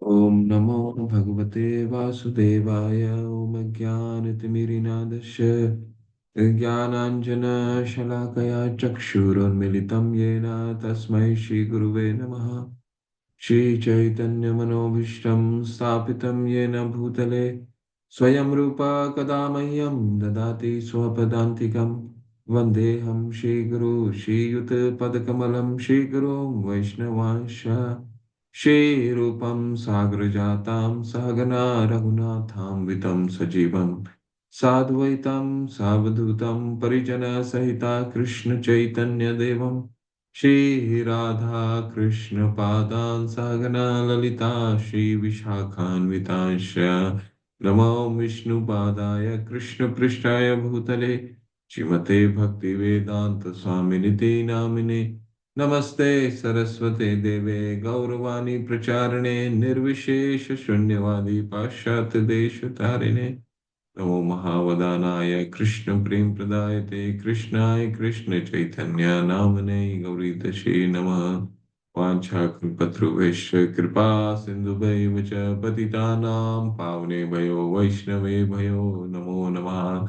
ओम नमो भगवते वासुदेवाय। ओम ज्ञानतिमिरिनादस्य ज्ञानाञ्जनशलाकया चक्षुरुन्मिलितं येन तस्मै श्रीगुरुवे नमः। श्रीचैतन्यमनोभीष्टं स्थापितं येन भूतले स्वयं रूपा कदा मह्यं ददाति स्वपदान्तिकं। वन्देऽहं श्रीगुरो श्रीयुतपदकमलं श्रीगुरुं वैष्णवांश्च श्रीरूपं साग्रजातां सहगना रघुनाथां वितं सजीवं साद्वैतं सावधूतं परिजनसहिता कृष्णचैतन्यदेवं श्रीराधा कृष्णपादान् सहगना ललिता श्रीविशाखान्वितांश्च नमो विष्णुपादाय कृष्णपृष्ठाय भूतले श्रीमते भक्तिवेदान्त स्वामिनिति नामिने। नमस्ते सरस्वते देवे गौरवाणी प्रचारिणे निर्विशेष शून्यवादी पाश्चात्य देश तारिणे। नमो महावदानाय कृष्ण प्रेम प्रदायते कृष्णाय कृष्ण चैतन्य नामने गौरीतशे नमः। वाञ्छाकल्पतरुभ्यश्च कृपा सिन्धुभैव च पतितानां पावनेभ्यो वैष्णवेभ्यो नमो नमः।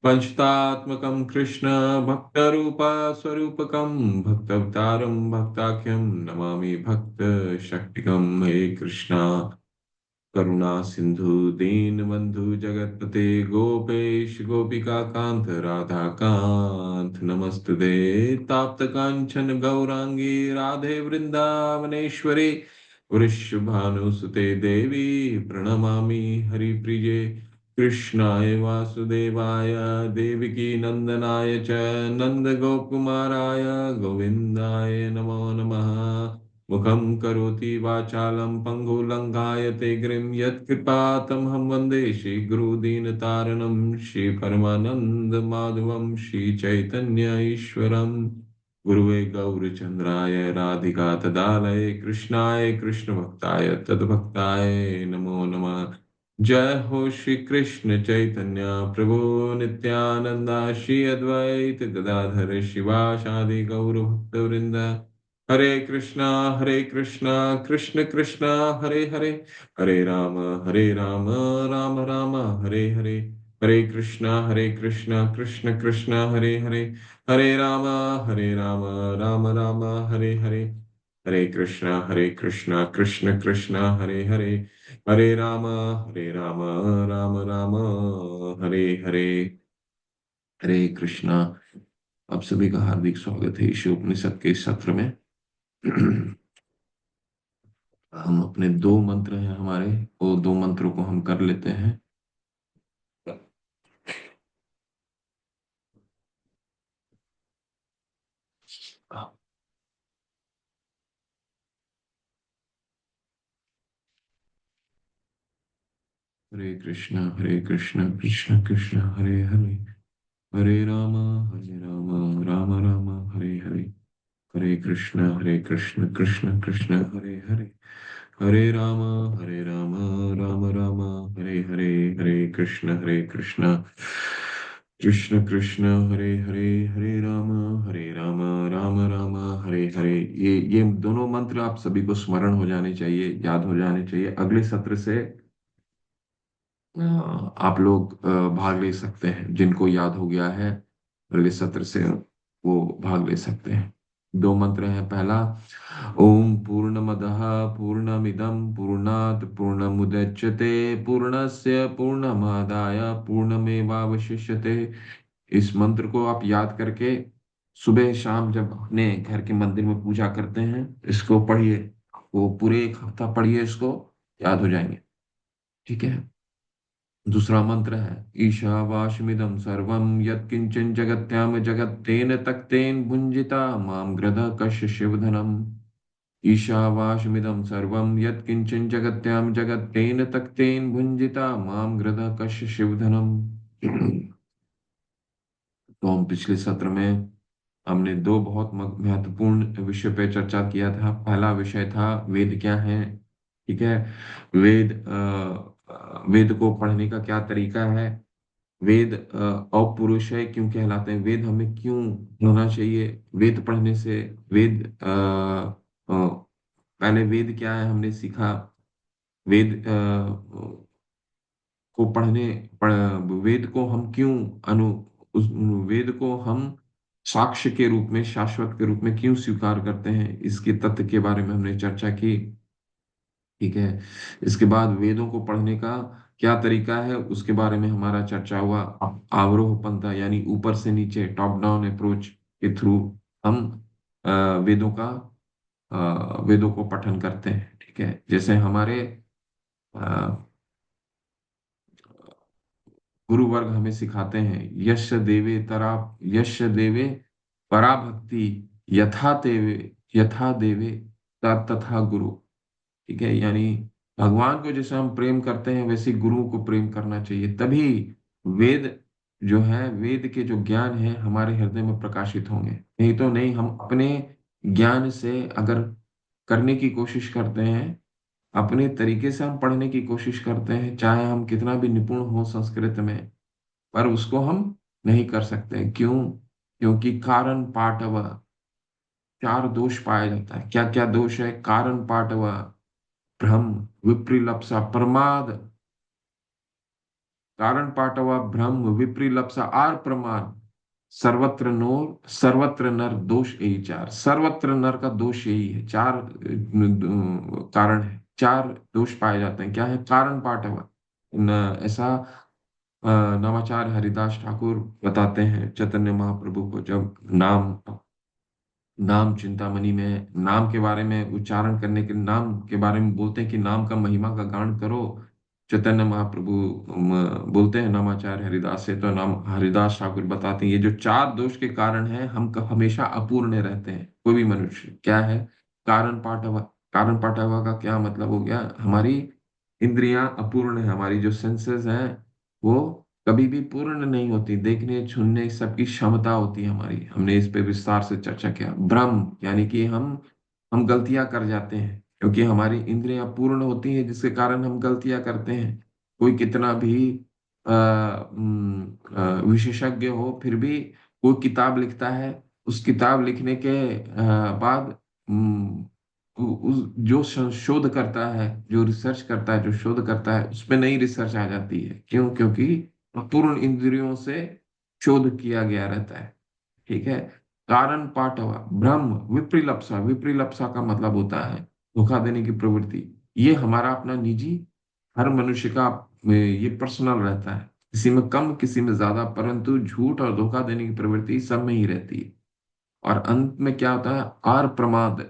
पंचतात्मकं कृष्ण भक्तरूपस्वरूपकं भक्तावतारं भक्ताख्यं नमामि भक्तशक्तिकं। हे कृष्णा करुणा सिंधु दीनबंधु जगतपते गोपेश गोपिका कांत राधा कांत नमस्तुते। ताप्त कांचन गौरांगी राधे वृंदावनेश्वरी वृषभानुसुते देवी प्रणमामि हरिप्रिये। कृष्णाय वासुदेवाय देवकी नंदनाय च नंदगोपकुमाराय गोविन्दाय नमो नमः। मुखं करोति वाचालं पङ्गुलङ्घायते गिरिं यत्कृपातमहं वन्दे श्रीगुरुदीनतारणं श्रीपरमानन्दमाधवं श्रीचैतन्य ईश्वरम्। गुरुवे गौरचन्द्राय राधिका तदालये कृष्णाय कृष्णभक्ताय तद्भक्ताय नमो नमः। जय हो श्री कृष्ण चैतन्य प्रभु नित्यानंदा श्री अद्वैत गदाधर शिवासादि गौर भक्तवृंद। हरे कृष्णा कृष्ण कृष्ण हरे हरे हरे राम राम राम हरे हरे। हरे कृष्णा कृष्ण कृष्ण हरे राम राम राम हरे हरे। हरे कृष्णा कृष्ण कृष्ण हरे राम राम राम हरे हरे। हरे कृष्णा। आप सभी का हार्दिक स्वागत है ईश उपनिषद के इस सत्र में। हम अपने दो मंत्र हैं हमारे, वो दो मंत्रों को हम कर लेते हैं। हरे कृष्ण कृष्ण कृष्ण हरे हरे हरे राम राम राम हरे हरे। हरे कृष्ण कृष्ण कृष्ण हरे हरे हरे राम राम राम हरे हरे। हरे कृष्ण कृष्ण कृष्ण हरे राम राम राम हरे हरे। ये दोनों मंत्र आप सभी को स्मरण हो जाने चाहिए, याद हो जाने चाहिए। अगले सत्र से आप लोग भाग ले सकते हैं, जिनको याद हो गया है अगले सत्र से वो भाग ले सकते हैं। दो मंत्र हैं। पहला, ओम पूर्णमदः पूर्णमिदं पूर्णात् पूर्णमुदच्यते पूर्णस्य पूर्णमादाय पूर्णमेवावशिष्यते। इस मंत्र को आप याद करके सुबह शाम जब अपने घर के मंदिर में पूजा करते हैं इसको पढ़िए। वो पूरे एक हफ्ता पढ़िए, इसको याद हो जाएंगे। ठीक है। दूसरा मंत्र है, ईशावास्यमिदं सर्वं यत्किंचन जगत्याम जगत्तेन तक्तेन भुंजिता माम गृध कस्य शिवधनम्। ईशावास्यमिदं सर्वं यत्किंचन जगत्याम जगत्तेन तक्तेन भुंजिता माम गृध कस्य शिवधनम्। तो हम पिछले सत्र में हमने दो बहुत महत्वपूर्ण विषय पे चर्चा किया था। पहला विषय था वेद क्या है। ठीक है। वेद को पढ़ने का क्या तरीका है। वेद अपौरुष है क्यों कहलाते हैं, वेद हमें क्यों होना चाहिए वेद पढ़ने से। वेद पहले वेद क्या है हमने सीखा। वेद को वेद को हम क्यों अनु उस वेद को हम साक्ष्य के रूप में, शाश्वत के रूप में क्यों स्वीकार करते हैं, इसके तथ्य के बारे में हमने चर्चा की। ठीक है। इसके बाद वेदों को पढ़ने का क्या तरीका है, उसके बारे में हमारा चर्चा हुआ। अवरोह पंथा यानी ऊपर से नीचे, टॉप डाउन अप्रोच के थ्रू हम अ, वेदों का वेदों को पठन करते हैं। ठीक है। जैसे हमारे अ, गुरु वर्ग हमें सिखाते हैं, यश देवे पराभक्ति, यथा देवे तथा गुरु। ठीक है। यानी भगवान को जैसे हम प्रेम करते हैं वैसे गुरुओं को प्रेम करना चाहिए, तभी वेद जो है, वेद के जो ज्ञान है हमारे हृदय में प्रकाशित होंगे। नहीं तो नहीं, हम अपने ज्ञान से अगर करने की कोशिश करते हैं, अपने तरीके से हम पढ़ने की कोशिश करते हैं, चाहे हम कितना भी निपुण हो संस्कृत में, पर उसको हम नहीं कर सकते। क्यों? क्योंकि कारण पाठव, चार दोष पाया जाता है। क्या क्या दोष है? कारण पाठव, भ्रम, विप्रिलप्सा, प्रमाद। कारण पाठवा भ्रम, विप्रिलप्सा आर प्रमाद, सर्वत्र नर दोष यही चार। सर्वत्र नर का दोष यही है। चार कारण है, चार दोष पाए जाते हैं। क्या है? कारण पाठवा ऐसा अ, नवाचार्य हरिदास ठाकुर बताते हैं चैतन्य महाप्रभु को, जब नाम नाम चिंतामणि में नाम के बारे में उच्चारण करने के, नाम के बारे में बोलते हैं कि नाम का महिमा का गान करो। चैतन्य महाप्रभु बोलते हैं नामाचार्य हरिदास से, तो नाम हरिदास ठाकुर बताते हैं ये जो चार दोष के कारण है, हम हमेशा अपूर्ण रहते हैं। कोई भी मनुष्य क्या है? कारण पाठवा। कारण पाठवा का क्या मतलब हो गया? हमारी इंद्रियां अपूर्ण है, हमारी जो सेंसेस हैं वो कभी भी पूर्ण नहीं होती। देखने सुनने सबकी क्षमता होती है हमारी। हमने इस पे विस्तार से चर्चा किया। भ्रम यानी कि हम गलतियां कर जाते हैं, क्योंकि हमारी इंद्रियां पूर्ण होती हैं, जिसके कारण हम गलतियां करते हैं। कोई कितना भी विशेषज्ञ हो, फिर भी कोई किताब लिखता है, उस किताब लिखने के बाद जो शोध करता है, जो रिसर्च करता है, जो शोध करता है, उसमें नई रिसर्च आ जाती है। क्यों? क्योंकि पूर्ण इंद्रियों से शोध किया गया रहता है। ठीक है। कारण पाठवा भ्रम, विप्रिलप्सा। विप्रिलप्सा का मतलब होता है धोखा देने की प्रवृत्ति। ये हमारा अपना निजी, हर मनुष्य का ये पर्सनल रहता है। किसी में कम, किसी में ज्यादा, परंतु झूठ और धोखा देने की प्रवृत्ति सब में ही रहती है। और अंत में क्या होता है? आर प्रमाद।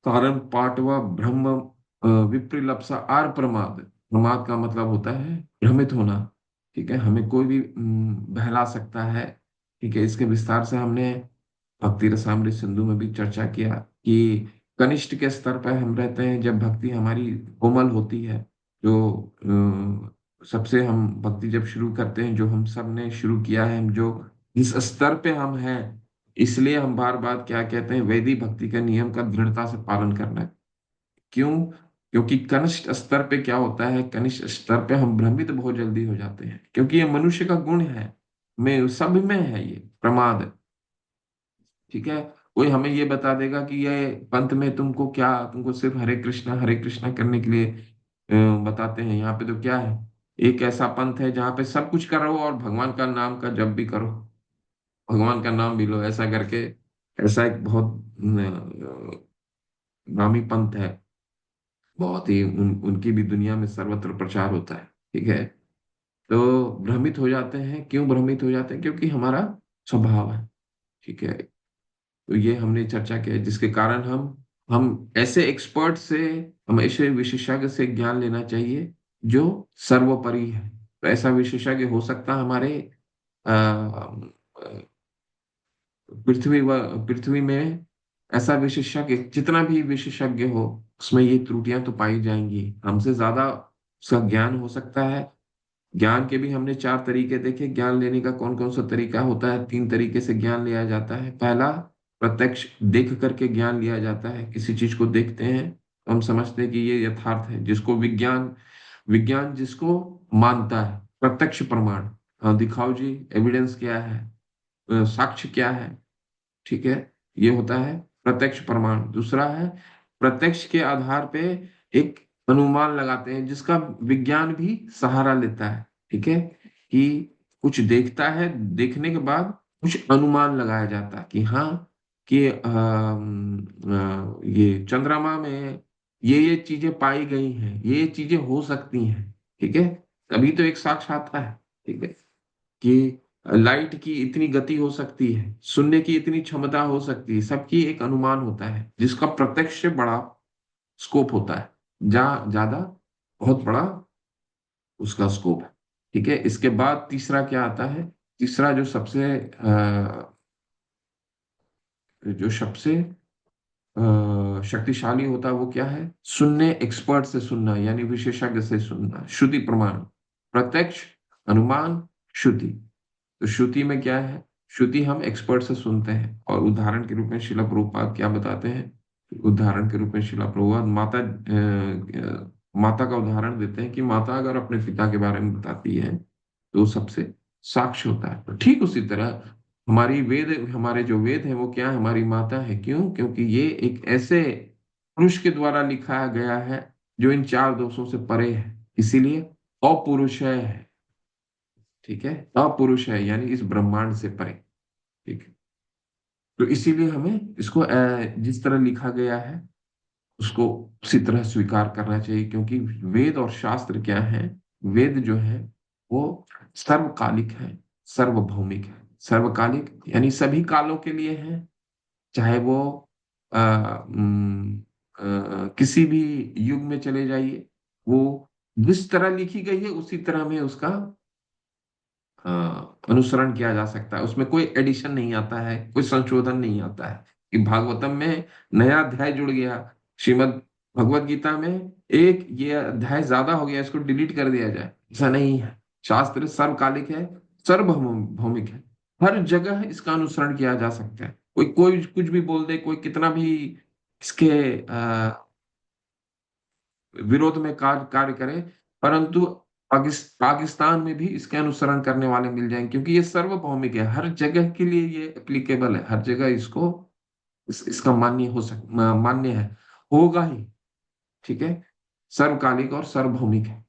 कारण पाठवा ब्रह्म विप्रिलप्सा आर प्रमाद। प्रमाद का मतलब होता है भ्रमित होना। ठीक है। हमें कोई भी बहला सकता है। ठीक है। इसके विस्तार से हमने भक्ति रसामृत सिंधु में भी चर्चा किया कि कनिष्ठ के स्तर पर हम रहते हैं, जब भक्ति हमारी कोमल होती है। जो सबसे हम भक्ति जब शुरू करते हैं, जो हम सब ने शुरू किया है, हम जो जिस स्तर पे हम हैं, इसलिए हम बार बार क्या कहते हैं? वैदिक भक्ति का नियम का दृढ़ता से पालन करना है। क्यों? क्योंकि कनिष्ठ स्तर पे क्या होता है? कनिष्ठ स्तर पे हम भ्रमित बहुत जल्दी हो जाते हैं, क्योंकि ये मनुष्य का गुण है, में सब में है ये प्रमाद। ठीक है। कोई हमें ये बता देगा कि ये पंथ में तुमको सिर्फ हरे कृष्णा करने के लिए बताते हैं। यहाँ पे तो क्या है? एक ऐसा पंथ है जहाँ पे सब कुछ करो और भगवान का नाम का जप भी करो, भगवान का नाम भी लो, ऐसा करके। ऐसा एक बहुत नामी पंथ है। बहुत ही उनकी भी दुनिया में सर्वत्र प्रचार होता है। ठीक है। तो भ्रमित हो जाते हैं। क्यों भ्रमित हो जाते हैं? क्योंकि हमारा स्वभाव है। ठीक है। तो ये हमने चर्चा किया है, जिसके कारण हम ऐसे एक्सपर्ट से, हम ऐसे विशेषज्ञ से ज्ञान लेना चाहिए जो सर्वोपरि है। तो ऐसा विशेषज्ञ हो सकता है हमारे पृथ्वी में ऐसा विशेषज्ञ, जितना भी विशेषज्ञ हो, उसमें ये त्रुटियां तो पाई जाएंगी। हमसे ज्यादा उसका ज्ञान हो सकता है। ज्ञान के भी हमने चार तरीके देखे। ज्ञान लेने का कौन कौन सा तरीका होता है? तीन तरीके से ज्ञान लिया जाता है। पहला, प्रत्यक्ष देख करके ज्ञान लिया जाता है। किसी चीज को देखते हैं तो हम समझते हैं कि ये यथार्थ है, जिसको विज्ञान विज्ञान जिसको मानता है। प्रत्यक्ष प्रमाण, हाँ दिखाओ जी, एविडेंस क्या है, साक्ष्य क्या है। ठीक है। ये होता है प्रत्यक्ष प्रमाण। दूसरा है, प्रत्यक्ष के आधार पे एक अनुमान लगाते हैं, जिसका विज्ञान भी सहारा लेता है। ठीक है, कि कुछ देखता है, देखने के बाद कुछ अनुमान लगाया जाता है कि हाँ, कि ये चंद्रमा में ये चीजें पाई गई हैं, ये चीजें हो सकती हैं। ठीक है, तभी तो एक साक्षात्कार है। ठीक है, कि लाइट की इतनी गति हो सकती है, सुनने की इतनी क्षमता हो सकती है, सबकी एक अनुमान होता है, जिसका प्रत्यक्ष से बड़ा स्कोप होता है, जहाँ ज्यादा बहुत बड़ा उसका स्कोप है। ठीक है, इसके बाद तीसरा क्या आता है? तीसरा जो सबसे शक्तिशाली होता है, वो क्या है? सुनने, एक्सपर्ट से सुनना, यानी विशेषज्ञ से सुनना, श्रुति प्रमाण, प्रत्यक्ष, अनुमान, श्रुति। तो श्रुति में क्या है? श्रुति हम एक्सपर्ट से सुनते हैं, और उदाहरण के रूप में शिला प्रभुपाद क्या बताते हैं? उदाहरण के रूप में शिला प्रभुपाद माता का उदाहरण देते हैं कि माता अगर अपने पिता के बारे में बताती है तो सबसे साक्ष्य होता है। तो ठीक उसी तरह हमारे जो वेद है वो क्या है? हमारी माता है। क्यों? क्योंकि ये एक ऐसे पुरुष के द्वारा लिखा गया है जो इन चार दोषों से परे है, इसीलिए अपुरुष है। ठीक है, अपुरुष है यानी इस ब्रह्मांड से परे। ठीक है, तो इसीलिए हमें इसको जिस तरह लिखा गया है उसको उसी तरह स्वीकार करना चाहिए, क्योंकि वेद और शास्त्र क्या है? वेद जो है वो सर्वकालिक है, सर्वभौमिक है। सर्वकालिक यानी सभी कालों के लिए है, चाहे वो किसी भी युग में चले जाइए, वो जिस तरह लिखी गई है उसी तरह में उसका अनुसरण किया जा सकता है। उसमें कोई एडिशन नहीं आता है, कोई संशोधन नहीं आता है कि भागवतम में नया अध्याय जुड़ गया, श्रीमद् भगवत गीता में एक ये अध्याय ज्यादा हो गया, इसको डिलीट कर दिया जाए, ऐसा नहीं है। शास्त्र सर्वकालिक है, सर्वभौमिक है, हर जगह इसका अनुसरण किया जा सकता है। कोई कोई कुछ भी बोल दे, कोई कितना भी इसके विरोध में कार्य करे, परंतु पाकिस्तान में भी इसके अनुसरण करने वाले मिल जाएंगे, क्योंकि ये सार्वभौमिक है, हर जगह के लिए ये एप्लीकेबल है, हर जगह इसका मान्य है, होगा ही। ठीक है, सर्वकालिक और सार्वभौमिक है।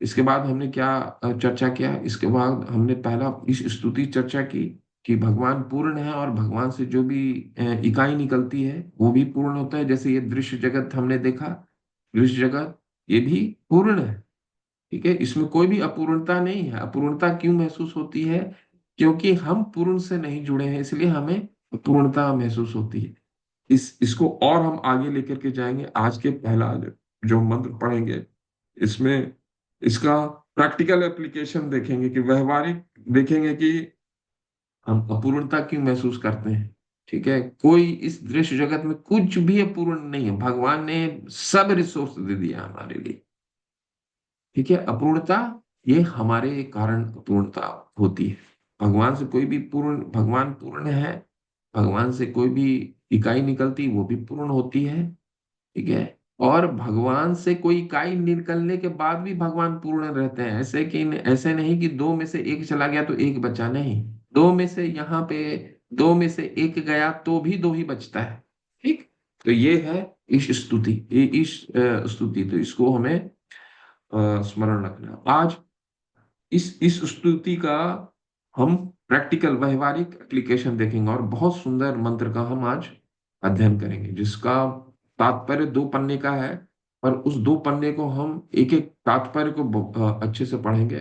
इसके बाद हमने क्या चर्चा किया? इसके बाद हमने पहला इस स्तुति चर्चा की कि भगवान पूर्ण है, और भगवान से जो भी इकाई निकलती है वो भी पूर्ण होता है। जैसे ये दृश्य जगत हमने देखा, दृश्य जगत ये भी पूर्ण है। ठीक है, इसमें कोई भी अपूर्णता नहीं है। अपूर्णता क्यों महसूस होती है? क्योंकि हम पूर्ण से नहीं जुड़े हैं, इसलिए हमें अपूर्णता महसूस होती है। इसको और हम आगे लेकर के जाएंगे। आज के पहला जो मंत्र पढ़ेंगे, इसमें इसका प्रैक्टिकल एप्लीकेशन देखेंगे, कि व्यवहारिक देखेंगे कि हम अपूर्णता क्यों महसूस करते हैं। ठीक है, कोई इस दृश्य जगत में कुछ भी अपूर्ण नहीं है, भगवान ने सब रिसोर्स दे दिया हमारे लिए। ठीक है, अपूर्णता ये हमारे कारण अपूर्णता होती है। भगवान पूर्ण है, भगवान से कोई भी इकाई निकलती वो भी पूर्ण होती है। ठीक है, और भगवान से कोई इकाई निकलने के बाद भी भगवान पूर्ण रहते हैं। ऐसे नहीं कि दो में से एक चला गया तो एक बचा, नहीं। दो में से यहाँ पे दो में से एक गया तो भी दो ही बचता है। ठीक, तो ये है इस स्तुति, तो इसको हमें स्मरण रखना। आज इस स्तुति का हम प्रैक्टिकल व्यवहारिक एप्लीकेशन देखेंगे, और बहुत सुंदर मंत्र का हम आज अध्ययन करेंगे, जिसका तात्पर्य 2 पन्ने का है। और उस 2 पन्ने को हम एक एक तात्पर्य को अच्छे से पढ़ेंगे,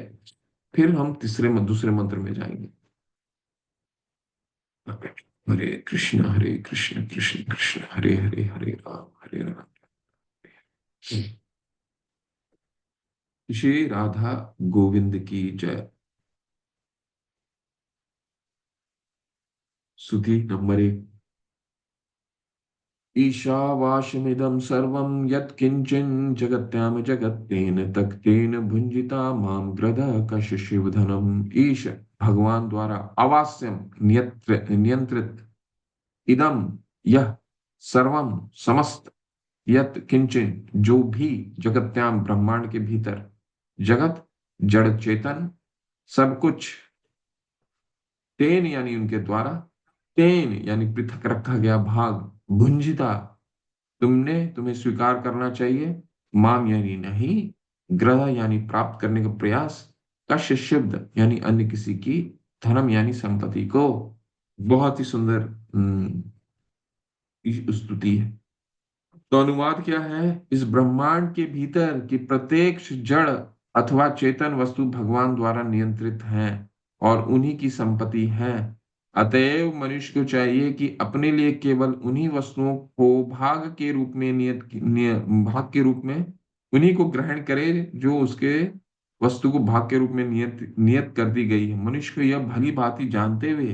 फिर हम दूसरे मंत्र में जाएंगे। हरे कृष्ण कृष्ण कृष्ण हरे हरे, हरे राम। श्री राधा गोविंद की जय। स्तुति नंबर 1। ईशावास्यमिदं सर्वं यत्किञ्चिन् जगत्यां जगत्तेन तत्तेन भुंजिता मां ग्रदः कश्यशिवधनम्। ईश भगवान द्वारा अवास्यम नियंत्रित, इदम यह, सर्वम समस्त, यत किंचन जो भी, जगत्याम ब्रह्मांड के भीतर, जगत जड़ चेतन सब कुछ, तेन यानी उनके द्वारा, तेन यानी पृथक रखा गया भाग, भुंजिता तुम्हें स्वीकार करना चाहिए, माम यानी नहीं, ग्रह यानी प्राप्त करने का प्रयास, कश्य शब्द यानी अन्य किसी की, धर्म यानी संपत्ति को। बहुत ही सुंदर स्तुति है। तो अनुवाद क्या है? इस ब्रह्मांड के भीतर की प्रत्येक जड़ अथवा चेतन वस्तु भगवान द्वारा नियंत्रित है और उन्हीं की संपत्ति है। अतएव मनुष्य को चाहिए कि अपने लिए केवल उन्हीं वस्तुओं को भाग के रूप में भाग के रूप में उन्हीं को ग्रहण करे जो उसके वस्तु को भाग के रूप में नियत नियत कर दी गई है। मनुष्य को यह भली भांति जानते हुए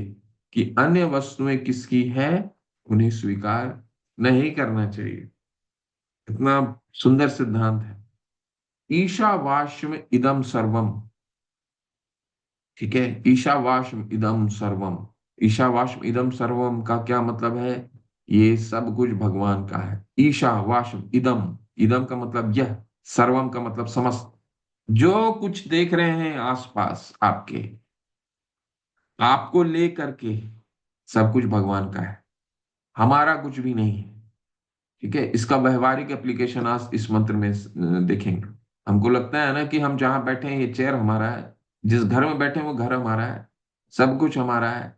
कि अन्य वस्तुएं किसकी है, उन्हें स्वीकार नहीं करना चाहिए। इतना सुंदर सिद्धांत है। ईशावास्यम इदम सर्वम। ठीक है, ईशावास्यम इदम सर्वम। ईशावास्यम इदम सर्वम का क्या मतलब है? ये सब कुछ भगवान का है। ईशावास्यम इदम, इदम का मतलब यह, सर्वम का मतलब समस्त। जो कुछ देख रहे हैं आसपास आपके, आपको लेकर के, सब कुछ भगवान का है, हमारा कुछ भी नहीं है। ठीक है, इसका व्यवहारिक एप्लीकेशन आज इस मंत्र में देखेंगे। हमको लगता है ना कि हम जहां बैठे हैं ये चेयर हमारा है, जिस घर में बैठे हैं वो घर हमारा है, सब कुछ हमारा है।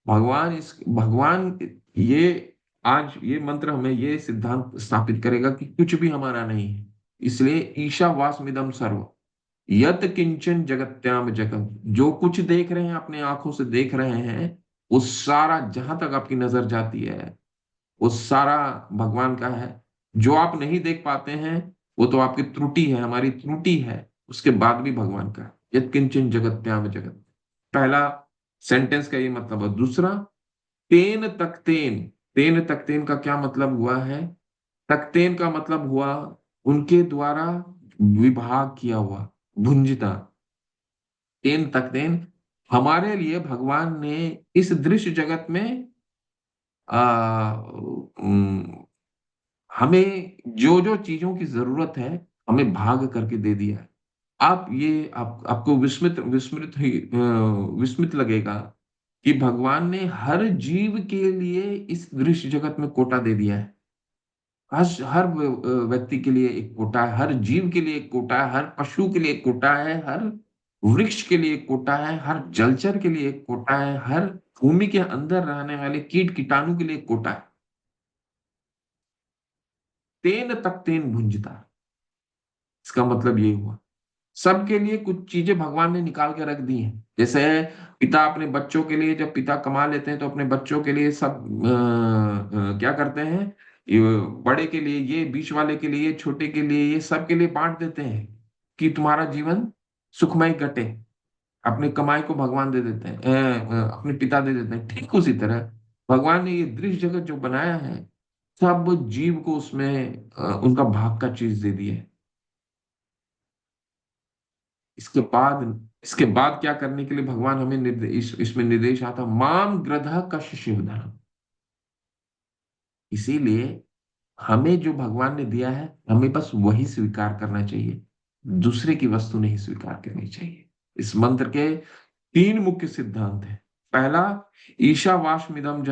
भगवान ये, आज ये मंत्र हमें ये सिद्धांत स्थापित करेगा कि कुछ भी हमारा नहीं है। इसलिए ईशावास्मिदम सर्व यत किंचन जगत्याम जगत, जो कुछ देख रहे हैं, अपने आंखों से देख रहे हैं, वो सारा, जहां तक आपकी नजर जाती है, वो सारा भगवान का है। जो आप नहीं देख पाते हैं, वो तो आपकी त्रुटि है, हमारी त्रुटि है, उसके बाद भी भगवान का है। यत् किंचन जगत्याम जगत, पहला सेंटेंस का ये मतलब है। दूसरा, तेन तकतेन। तेन तकतेन का क्या मतलब हुआ है? तकतेन का मतलब हुआ उनके द्वारा विभाग किया हुआ, भुंजिता। तेन तकतेन, हमारे लिए भगवान ने इस दृश्य जगत में आ, हमें जो जो चीजों की जरूरत है, हमें भाग करके दे दिया है। आप ये, आपको विस्मित विस्मित लगेगा कि भगवान ने हर जीव के लिए इस दृश्य जगत में कोटा दे दिया है। हर व्यक्ति के लिए एक कोटा है, हर जीव के लिए एक कोटा है, हर पशु के लिए एक कोटा है, हर वृक्ष के लिए एक कोटा है, हर जलचर के लिए एक कोटा है, हर भूमि के अंदर रहने वाले कीट कीटाणु के लिए एक कोटा है। तेन तक तेन भुंजता, इसका मतलब ये हुआ सबके लिए कुछ चीजें भगवान ने निकाल के रख दी हैं। जैसे पिता अपने बच्चों के लिए, जब पिता कमा लेते हैं तो अपने बच्चों के लिए सब क्या करते हैं, ये बड़े के लिए ये, बीच वाले के लिए, छोटे के लिए ये, सब के लिए बांट देते हैं कि तुम्हारा जीवन सुखमय कटे। अपनी कमाई को भगवान दे देते हैं, अपने पिता दे देते हैं। ठीक उसी तरह भगवान ने ये दृश्य जगत जो बनाया है, सब जीव को उसमें उनका भाग का चीज दे दिया है। इसके बाद इसके बाद क्या करने के लिए भगवान हमें इसमें निर्देश आता, माम ग्रधा कश्य शिवधनम। इसीलिए हमें जो भगवान ने दिया है, हमें बस वही स्वीकार करना चाहिए, दूसरे की वस्तु नहीं स्वीकार करनी चाहिए। इस मंत्र के तीन मुख्य सिद्धांत हैं। पहला, ईशावास्मिदम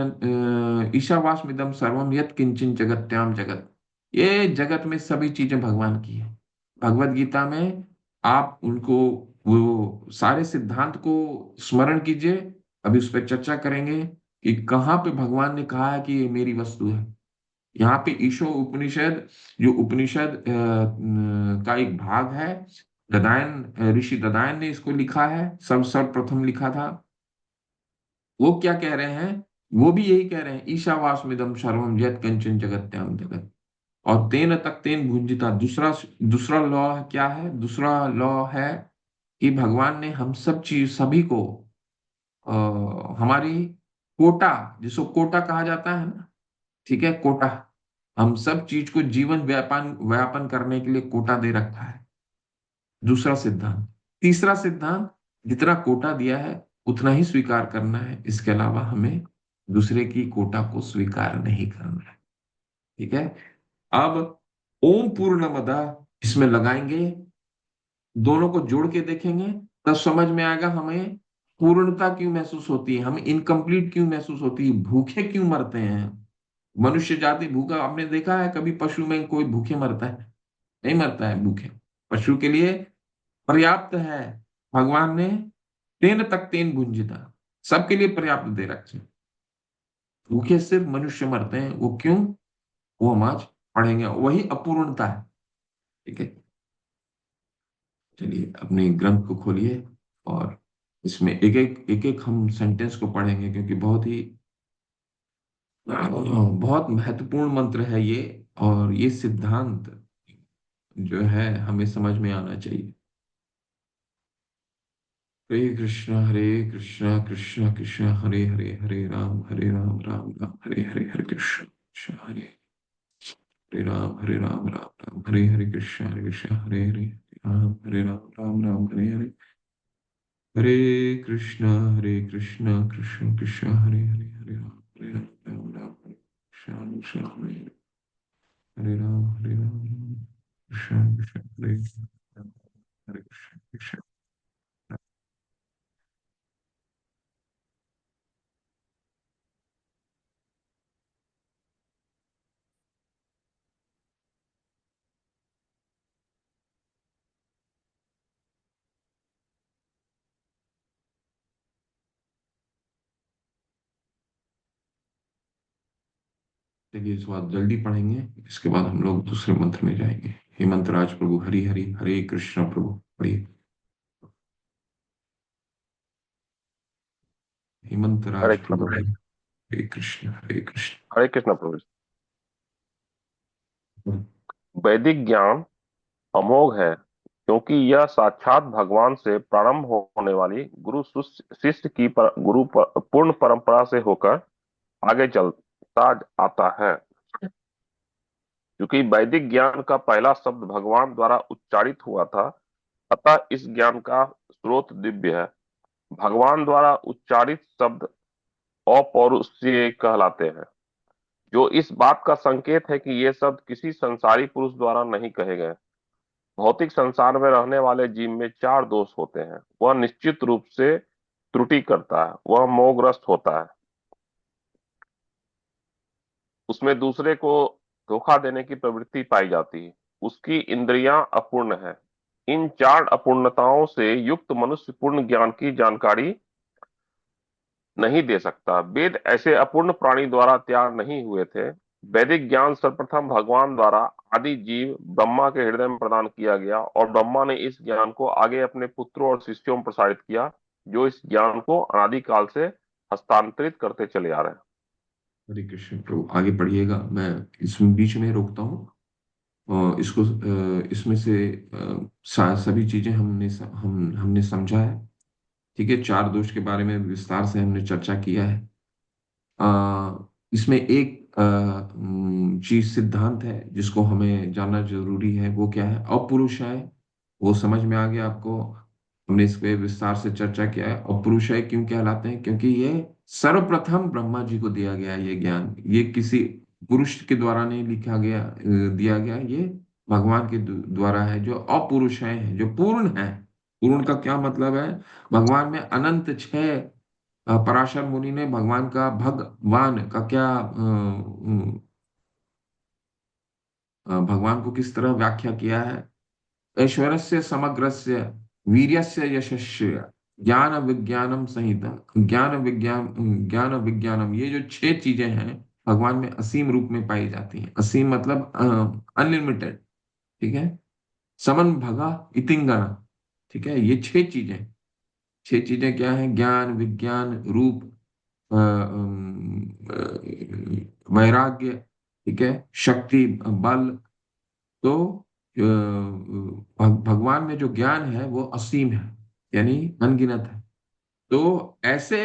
सर्वम यत् किंचन जगत्याम जगत। ये जगत में सभी चीजें भगवान की है। भगवत गीता में आप उनको, वो सारे सिद्धांत को स्मरण कीजिए। अभी उस पर चर्चा करेंगे कि कहाँ पे भगवान ने कहा है कि ये मेरी वस्तु है। यहाँ पे ईशो उपनिषद, जो उपनिषद का एक भाग है, ददायन, ऋषि ददायन ने इसको लिखा है, सर्वप्रथम लिखा था। वो क्या कह रहे हैं? वो भी यही कह रहे हैं, ईशावास्मिदम सर्वम यत् कंचन जगत्याम जगत। और तेन तक तेन भुंजिता, दूसरा दूसरा लॉ क्या है? दूसरा लॉ है कि भगवान ने हम सब चीज, सभी को हमारी कोटा, जिसको कोटा कहा जाता है ना, ठीक है, कोटा, हम सब चीज को जीवन व्यापन व्यापन करने के लिए कोटा दे रखा है। दूसरा सिद्धांत। तीसरा सिद्धांत, जितना कोटा दिया है उतना ही स्वीकार करना है, इसके अलावा हमें दूसरे की कोटा को स्वीकार नहीं करना है। ठीक है। अब ओम पूर्णमदा इसमें लगाएंगे, दोनों को जोड़ के देखेंगे, तब समझ में आएगा हमें पूर्णता क्यों महसूस होती है, हमें इनकम्प्लीट क्यों महसूस होती है, भूखे क्यों मरते हैं। मनुष्य जाति भूखा, आपने देखा है कभी पशु में कोई भूखे मरता है? नहीं मरता है भूखे। पशु के लिए पर्याप्त है। भगवान ने तेन तक तेन भुंजिता, सबके लिए पर्याप्त दे रखे। भूखे सिर्फ मनुष्य मरते हैं, वो क्यों? वो हम आज पढ़ेंगे, वही अपूर्णता है। ठीक है, चलिए अपने ग्रंथ को खोलिए और इसमें एक एक हम सेंटेंस को पढ़ेंगे, क्योंकि बहुत महत्वपूर्ण मंत्र है ये। और ये सिद्धांत जो है हमें समझ में आना चाहिए। हरे कृष्णा कृष्ण कृष्ण हरे हरे, हरे राम राम राम हरे हरे, हरे कृष्ण कृष्ण हरे राम राम राम हरे कृष्ण हरे हरे राम, हरे राम राम राम हरे हरे, हरे कृष्ण कृष्ण कृष्ण हरे हरे, हरे राम राम राम हरे कृष्ण कृष्ण हरे हरे, हरे राम कृष्ण कृष्ण हरे हरे, हरे कृष्ण कृष्ण। चलिए इस बात जल्दी पढ़ेंगे, इसके बाद हम लोग दूसरे मंत्र में जाएंगे। हे मंत्रराज प्रभु, हरि हरि, हरे कृष्ण प्रभु, पढ़िए। हे हरे मंत्रराज कृष्ण प्रभु, प्रभु। हरे कृष्ण हरे कृष्ण। हरे कृष्ण प्रभु। वैदिक ज्ञान अमोघ है, क्योंकि यह साक्षात भगवान से प्रारंभ होने वाली गुरु शिष्य की पूर्ण परंपरा से होकर आगे चलता आता है। क्योंकि वैदिक ज्ञान का पहला शब्द भगवान द्वारा उच्चारित हुआ था, अतः इस ज्ञान का स्रोत दिव्य है। भगवान द्वारा उच्चारित शब्द अपौरुषीय कहलाते हैं, जो इस बात का संकेत है कि ये शब्द किसी संसारी पुरुष द्वारा नहीं कहे गए। भौतिक संसार में रहने वाले जीव में चार दोष होते हैं। वह निश्चित रूप से त्रुटि करता है, वह मोहग्रस्त होता है, उसमें दूसरे को धोखा देने की प्रवृत्ति पाई जाती है, उसकी इंद्रियां अपूर्ण है। इन चार अपूर्णताओं से युक्त मनुष्य पूर्ण ज्ञान की जानकारी नहीं दे सकता। वेद ऐसे अपूर्ण प्राणी द्वारा तैयार नहीं हुए थे। वैदिक ज्ञान सर्वप्रथम भगवान द्वारा आदि जीव ब्रह्मा के हृदय में प्रदान किया गया, और ब्रह्मा ने इस ज्ञान को आगे अपने पुत्रों और शिष्यों में प्रसारित किया, जो इस ज्ञान को अनादिकाल से हस्तांतरित करते चले आ रहे हैं। हरे कृष्ण प्रभु, आगे पढ़िएगा, मैं इस बीच में रोकता हूँ। और इसको इसमें से सभी चीजें हमने समझा है। ठीक है, चार दोष के बारे में विस्तार से हमने चर्चा किया है। इसमें एक चीज सिद्धांत है जिसको हमें जानना जरूरी है, वो क्या है? अपुरुषाय। वो समझ में आ गया आपको? हमने इस पे विस्तार से चर्चा किया है। अपुरुषाय क्यों कहलाते हैं? क्योंकि ये सर्वप्रथम ब्रह्मा जी को दिया गया है ये ज्ञान। ये किसी पुरुष के द्वारा नहीं लिखा गया, दिया गया, ये भगवान के द्वारा है, जो अपुरुषाय है, जो पूर्ण है। पूर्ण का क्या मतलब है? भगवान में अनंत छह। पराशर मुनि ने भगवान का, भगवान का क्या भगवान को किस तरह व्याख्या किया है? ऐश्वर्यस्य समग्रस्य, वीर्यस्य यशस्य, ज्ञान विज्ञानम संहिता, ज्ञान विज्ञानम, ये जो छह चीजें हैं भगवान में असीम रूप में पाई जाती हैं। असीम मतलब अनलिमिटेड। ठीक है, समन भगा इतिंगना। ठीक है, ये छह चीजें। छह चीजें क्या है? ज्ञान, विज्ञान, रूप, वैराग्य, ठीक है, शक्ति, बल। तो भगवान में जो ज्ञान है वो असीम है, यानी अनगिनत है। तो ऐसे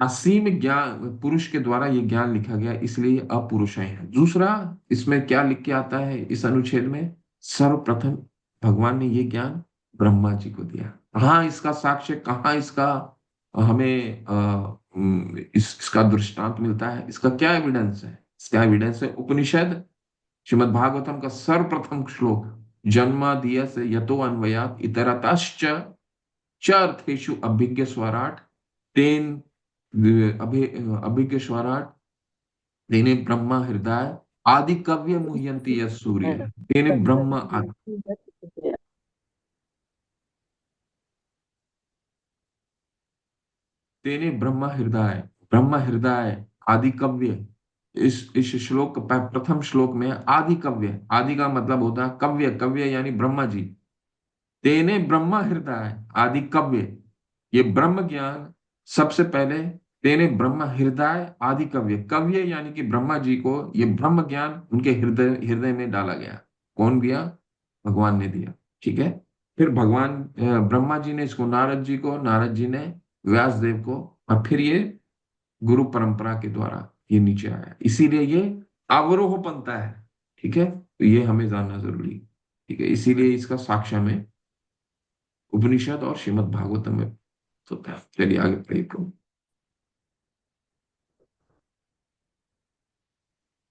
असीम ज्ञान पुरुष के द्वारा ये ज्ञान लिखा गया, इसलिए अपुरुषय है। दूसरा, इसमें क्या लिख के आता है इस अनुच्छेद में? सर्वप्रथम भगवान ने ये ज्ञान ब्रह्मा जी को दिया। कहाँ इसका साक्ष्य, कहाँ इसका हमें इसका दृष्टांत मिलता है? इसका क्या एविडेंस है? इसका एविडेंस है उपनिषद, श्रीमद् भागवतम का सर्वप्रथम श्लोक, जन्मादियस्य यतो अन्वयात् इतरतश्च च अर्थेषु अभिज्ञ स्वराट, तेन अभिज्ञ स्वराट, तेने ब्रह्मा हृदय आदि कव्य मुह्यंति यः सूर्य, तेने ब्रह्म तेने ब्रह्म हृदय आदि कव्य। इस श्लोक प्रथम श्लोक में आदि कव्य, आदि का मतलब होता है कव्य, कव्य यानी ब्रह्मा जी। तेने ब्रह्म हृदय आदि कव्य, ये ब्रह्म ज्ञान सबसे पहले। तेने ब्रह्म हृदय आदि कव्य, कव्य यानी कि ब्रह्मा जी को ये ब्रह्म ज्ञान उनके हृदय हृदय में डाला गया। कौन दिया? भगवान ने दिया। ठीक है। फिर भगवान ब्रह्मा जी ने इसको नारद जी को, नारद जी ने व्यास देव को, और फिर ये गुरु परंपरा के द्वारा ये नीचे आया, इसीलिए ये अवरोह पंथा है। ठीक है, तो ये हमें जानना जरूरी है। ठीक है, इसीलिए इसका साक्ष्य में उपनिषद और श्रीमद् भागवतम में होता है। चलिए आगे पढ़िए प्रभु,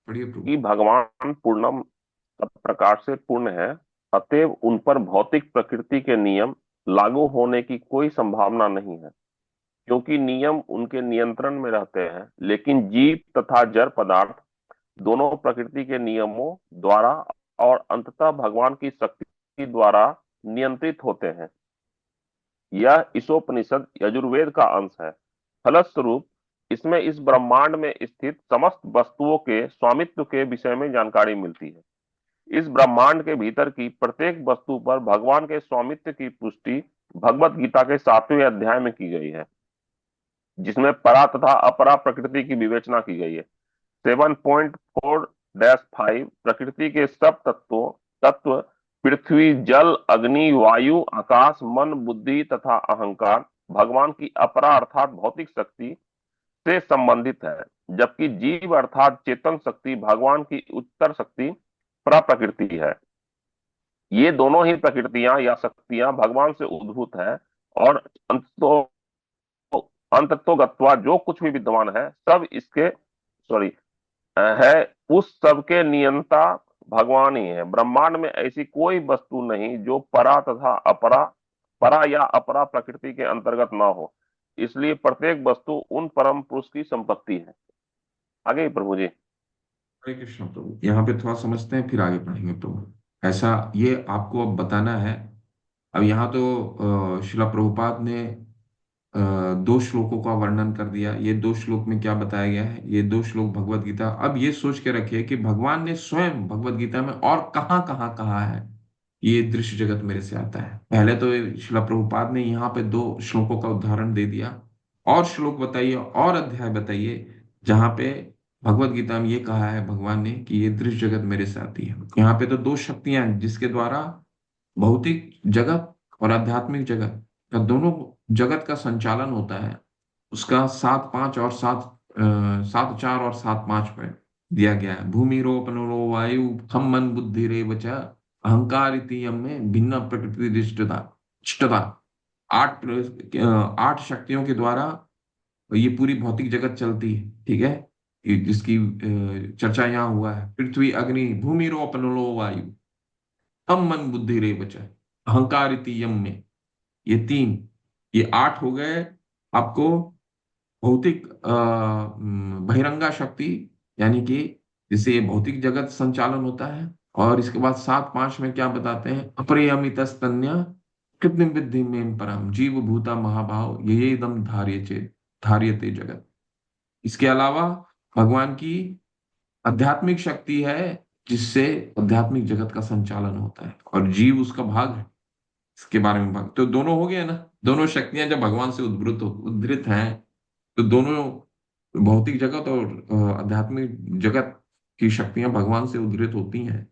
पढ़िए प्रभु। कि भगवान पूर्णम सब प्रकार से पूर्ण है, अतएव उन पर भौतिक प्रकृति के नियम लागू होने की कोई संभावना नहीं है, क्योंकि नियम उनके नियंत्रण में रहते हैं। लेकिन जीव तथा जड़ पदार्थ दोनों प्रकृति के नियमों द्वारा और अंततः भगवान की शक्ति द्वारा नियंत्रित होते हैं। यह ईशोपनिषद यजुर्वेद का अंश है। फलस्वरूप इसमें इस ब्रह्मांड में स्थित समस्त वस्तुओं के स्वामित्व के विषय में जानकारी मिलती है। इस ब्रह्मांड के भीतर की प्रत्येक वस्तु पर भगवान के स्वामित्व की पुष्टि भगवत गीता के 7वें अध्याय में की गई है, जिसमें परा तथा अपरा प्रकृति की विवेचना की गई है। 7.4-5 प्रकृति के सब तत्व पृथ्वी, जल, अग्नि, वायु, आकाश, मन, बुद्धि तथा अहंकार भगवान की अपरा अर्थात भौतिक शक्ति से संबंधित है, जबकि जीव अर्थात चेतन शक्ति भगवान की उत्तर शक्ति प्रकृति है। ये दोनों ही प्रकृतियां या शक्तियां भगवान से उद्भूत है, और अंततो गत्वा जो कुछ भी विद्यमान है सब इसके सॉरी है, उस सब के नियंता भगवान ही है। ब्रह्मांड में ऐसी कोई वस्तु नहीं जो परा तथा अपरा, परा या अपरा प्रकृति के अंतर्गत ना हो। इसलिए प्रत्येक वस्तु उन परम पुरुष की संपत्ति है। आगे प्रभु जी। हरे कृष्ण प्रभु, यहाँ पे थोड़ा समझते हैं फिर आगे पढ़ेंगे प्रभु। ऐसा ये आपको अब बताना है। अब यहाँ तो शिला प्रभुपाद ने दो श्लोकों का वर्णन कर दिया। ये दो श्लोक में क्या बताया गया है, ये दो श्लोक भगवत गीता। अब ये सोच के रखिए कि भगवान ने स्वयं भगवत गीता में और कहाँ कहाँ कहा है ये दृश्य जगत मेरे से आता है। पहले तो शिला प्रभुपाद ने यहाँ पे दो श्लोकों का उदाहरण दे दिया। और श्लोक बताइए और अध्याय बताइए जहाँ पे भगवत गीता में ये कहा है भगवान ने कि ये दृश्य जगत मेरे से आती है। यहाँ पे तो दो शक्तियां हैं जिसके द्वारा भौतिक जगत और आध्यात्मिक जगत का, दोनों जगत का संचालन होता है। उसका 7-5 और 7-4 और 7-5 पे दिया गया है। भूमि रोपनरो वायु खम मन बुद्धि रे वच अहंकार इति यम में भिन्न प्रकृति दृष्टता इष्टता। 8 शक्तियों के द्वारा ये पूरी भौतिक जगत चलती है। ठीक है, जिसकी चर्चा यहाँ हुआ है। पृथ्वी अग्नि भूमि रोपनरो वायु हम मन बुद्धि रे बचा, अहंकार इति यम में, ये तीन, ये 8 हो गए आपको भौतिक बहिरंगा शक्ति, यानी कि जिससे ये भौतिक जगत संचालन होता है। और इसके बाद 7-5 में क्या बताते हैं, अपरियमित स्तन्य कृत्रिम विद्धि में परम जीव भूता महाभाव ये दम धार्यते जगत। इसके अलावा भगवान की आध्यात्मिक शक्ति है जिससे आध्यात्मिक जगत का संचालन होता है, और जीव उसका भाग है। इसके बारे में भाग तो दोनों हो गए ना। दोनों शक्तियां जब भगवान से उद्धृत हैं, तो दोनों भौतिक जगत और आध्यात्मिक जगत की शक्तियां भगवान से उद्धृत होती हैं।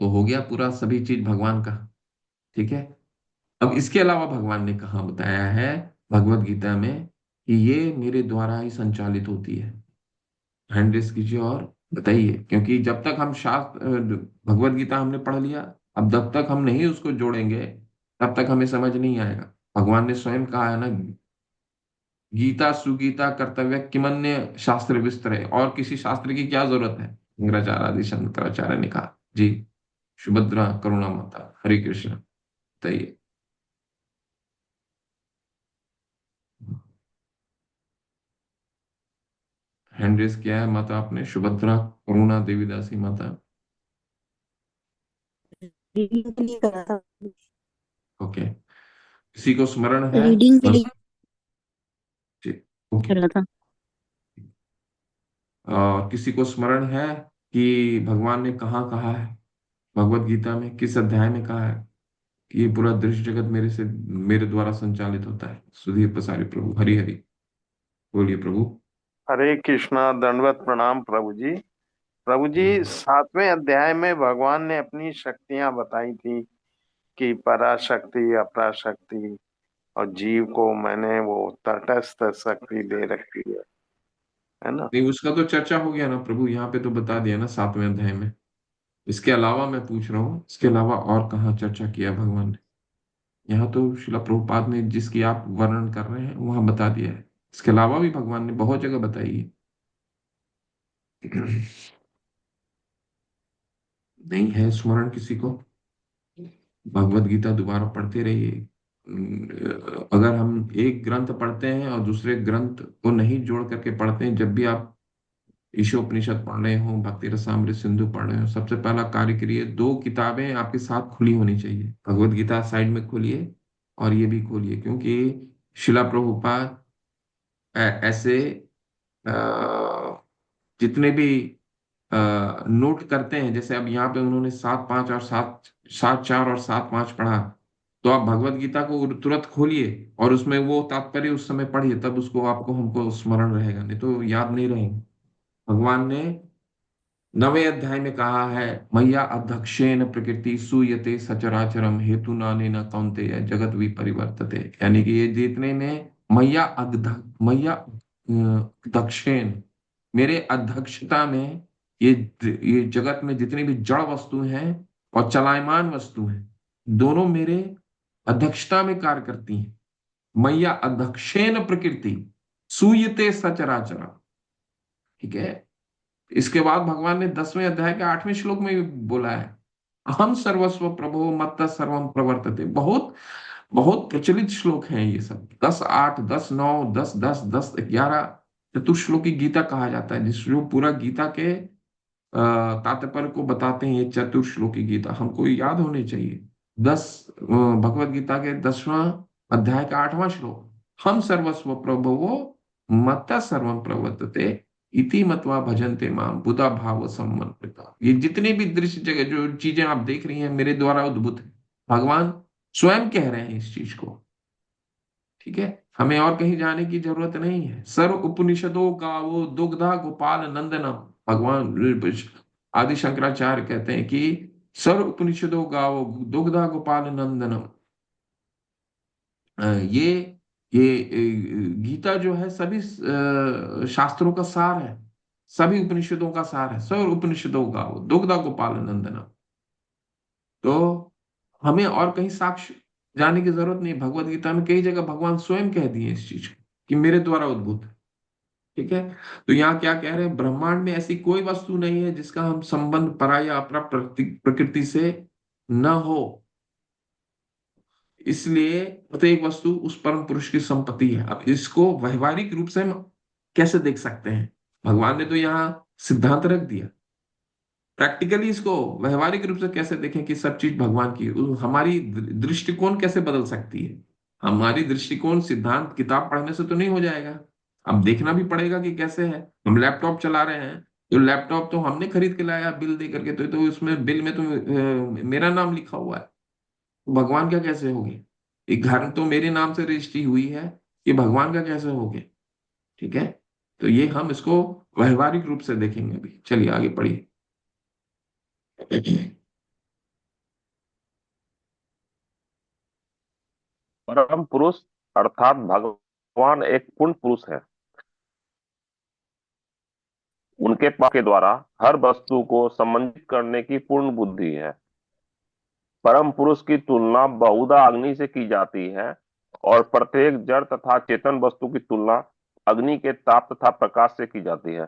तो हो गया पूरा सभी चीज भगवान का। ठीक है। अब इसके अलावा भगवान ने कहा बताया है भगवत गीता में कि ये मेरे द्वारा ही संचालित होती है। हैंड रेस कीजिए और बताइए, क्योंकि जब तक हम भगवत गीता हमने पढ़ लिया, अब जब तक हम नहीं उसको जोड़ेंगे तब तक हमें समझ नहीं आएगा। भगवान ने स्वयं कहा है ना, गीता सुगीता कर्तव्य किमन्य शास्त्र विस्तर है, और किसी शास्त्र की क्या जरूरत है। शंकराचार्य आदि शंकराचार्य ने कहा जी। सुभद्रा करुणा माता, हरे कृष्ण। बताइए। हैंड रेस किया है माता आपने, सुभद्रा करुणा देवीदासी माता। रीडिंग के लिए करा था। ओके। किसी को स्मरण है रीडिंग के लिए जी, ओके। करा था। और किसी को स्मरण है कि भगवान ने कहाँ कहा है, भगवत गीता में किस अध्याय में कहा है कि ये पूरा दृश्य जगत मेरे द्वारा संचालित होता है। सुधीर पसारी प्रभु, हरि हरि बोलिए प्रभु। हरे कृष्णा, दंडवत प्रणाम प्रभु जी। प्रभु जी, 7वें अध्याय में भगवान ने अपनी शक्तियां बताई थी कि पराशक्ति, अपराशक्ति, और जीव को मैंने वो तटस्थ शक्ति दे रखी है ना। नहीं, उसका तो चर्चा हो गया ना प्रभु, यहाँ पे तो बता दिया ना 7वें अध्याय में। इसके अलावा मैं पूछ रहा हूँ, इसके अलावा और कहाँ चर्चा किया भगवान ने? यहाँ तो शिला प्रभुपाद ने जिसकी आप वर्णन कर रहे हैं वहां बता दिया है। इसके अलावा भी भगवान ने बहुत जगह बताई है। नहीं है स्मरण किसी को? भगवत गीता दोबारा पढ़ते रहिए। अगर हम एक ग्रंथ पढ़ते हैं और दूसरे ग्रंथ को नहीं जोड़ करके पढ़ते हैं, जब भी आप ईशोपनिषद पढ़ रहे हो, भक्ति रसामृत सिंधु पढ़ रहे हो, सबसे पहला कार्य करिए, दो किताबें आपके साथ खुली होनी चाहिए। भगवत गीता साइड में खोलिए और ये भी खोलिए, क्योंकि शिला प्रभुपाद ऐसे अ, जितने भी नोट करते हैं, जैसे अब यहाँ पे उन्होंने 7-5 और 7-7-4 और 7-5 पढ़ा, तो आप भगवत गीता को तुरंत खोलिए और उसमें वो तात्पर्य उस समय पढ़िए, तब उसको आपको हमको स्मरण रहेगा, नहीं तो याद नहीं रहेगा। भगवान ने 9वें अध्याय में कहा है, मैया अध्यक्षेण प्रकृति सूयते सचराचरम हेतु नाने न कौन्तेय जगत विपरिवर्तते। यानी कि ये जितने में मैया दक्षेण, मेरे अध्यक्षता में ये जगत में जितनी भी जड़ वस्तु हैं और चलायमान वस्तु हैं, दोनों मेरे अध्यक्षता में कार्य करती हैं। मैया अध्यक्षेण प्रकृति सूयते सचराचरम। ठीक है। इसके बाद भगवान ने 10वें अध्याय के 8वें श्लोक में भी बोला है, अहम सर्वस्व प्रभो मत्त सर्वम प्रवर्तते। बहुत बहुत प्रचलित श्लोक हैं ये सब। 10-8, 10-9, 10-10, 10-11 चतुश्लोकी गीता कहा जाता है, जिस जो पूरा गीता के तात्पर्य को बताते हैं। ये चतुश्लोकी गीता हमको याद होनी चाहिए। भगवत गीता के 10वां अध्याय का 8वां श्लोक, हम सर्वस्व प्रभवो मत्ता सर्वम प्रवर्तते इति मत्वा भजन्ते माम बुधा भाव सम्मन्विता। ये जितने भी दृश्य जगह जो चीजें आप देख रही हैं मेरे द्वारा उद्भूत है, भगवान स्वयं कह रहे हैं इस चीज को। ठीक है। हमें और कहीं जाने की जरूरत नहीं है। सर्व उपनिषदों का वो दुग्धा गोपाल नंदनम। भगवान आदि शंकराचार्य कहते हैं कि सर्व उपनिषदों का वो दुग्धा गोपाल नंदनम। ये गीता जो है सभी शास्त्रों का सार है, सभी उपनिषदों का सार है। सर्व उपनिषदों का वो दुग्धा गोपाल नंदनम। तो हमें और कहीं साक्ष्य जाने की जरूरत नहीं। भगवत गीता में कई जगह भगवान स्वयं कह दिए इस चीज को कि मेरे द्वारा उद्भूत है। ठीक है। तो यहाँ क्या कह रहे हैं, ब्रह्मांड में ऐसी कोई वस्तु नहीं है जिसका हम संबंध परा या अपरा प्रकृति से न हो। इसलिए प्रत्येक वस्तु उस परम पुरुष की संपत्ति है। अब इसको व्यवहारिक रूप से हम कैसे देख सकते हैं? भगवान ने तो यहाँ सिद्धांत रख दिया। प्रैक्टिकली इसको व्यवहारिक रूप से कैसे देखें कि सब चीज भगवान की, हमारी दृष्टिकोण कैसे बदल सकती है? हमारी दृष्टिकोण सिद्धांत किताब पढ़ने से तो नहीं हो जाएगा। अब देखना भी पड़ेगा कि कैसे है। हम लैपटॉप चला रहे हैं, तो लैपटॉप तो हमने खरीद के लाया बिल दे करके, तो उसमें बिल में तो मेरा नाम लिखा हुआ है। तो भगवान का कैसे होगी? एक घर तो मेरे नाम से रजिस्ट्री हुई है, ये भगवान का कैसे होगी? ठीक है। तो ये हम इसको व्यवहारिक रूप से देखेंगे। अभी चलिए आगे पढ़िए। परम पुरुष अर्थात भगवान एक पूर्ण पुरुष है। उनके पास के द्वारा हर वस्तु को संबंधित करने की पूर्ण बुद्धि है। परम पुरुष की तुलना बहुधा अग्नि से की जाती है और प्रत्येक जड़ तथा चेतन वस्तु की तुलना अग्नि के ताप तथा प्रकाश से की जाती है।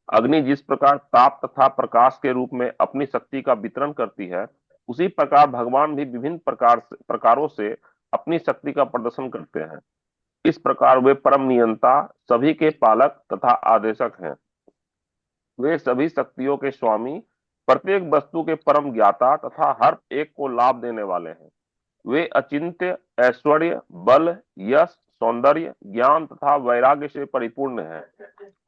अग्नि जिस प्रकार ताप तथा प्रकाश के रूप में अपनी शक्ति का वितरण करती है, उसी प्रकार भगवान भी विभिन्न प्रकारों से अपनी शक्ति का प्रदर्शन करते हैं। इस प्रकार वे परम नियंता, सभी के पालक तथा आदेशक हैं। वे सभी शक्तियों के स्वामी, प्रत्येक वस्तु के परम ज्ञाता तथा हर एक को लाभ देने वाले हैं। वे अचिंत्य, ऐश्वर्य, बल, यश, सौंदर्य, ज्ञान तथा वैराग्य से परिपूर्ण हैं।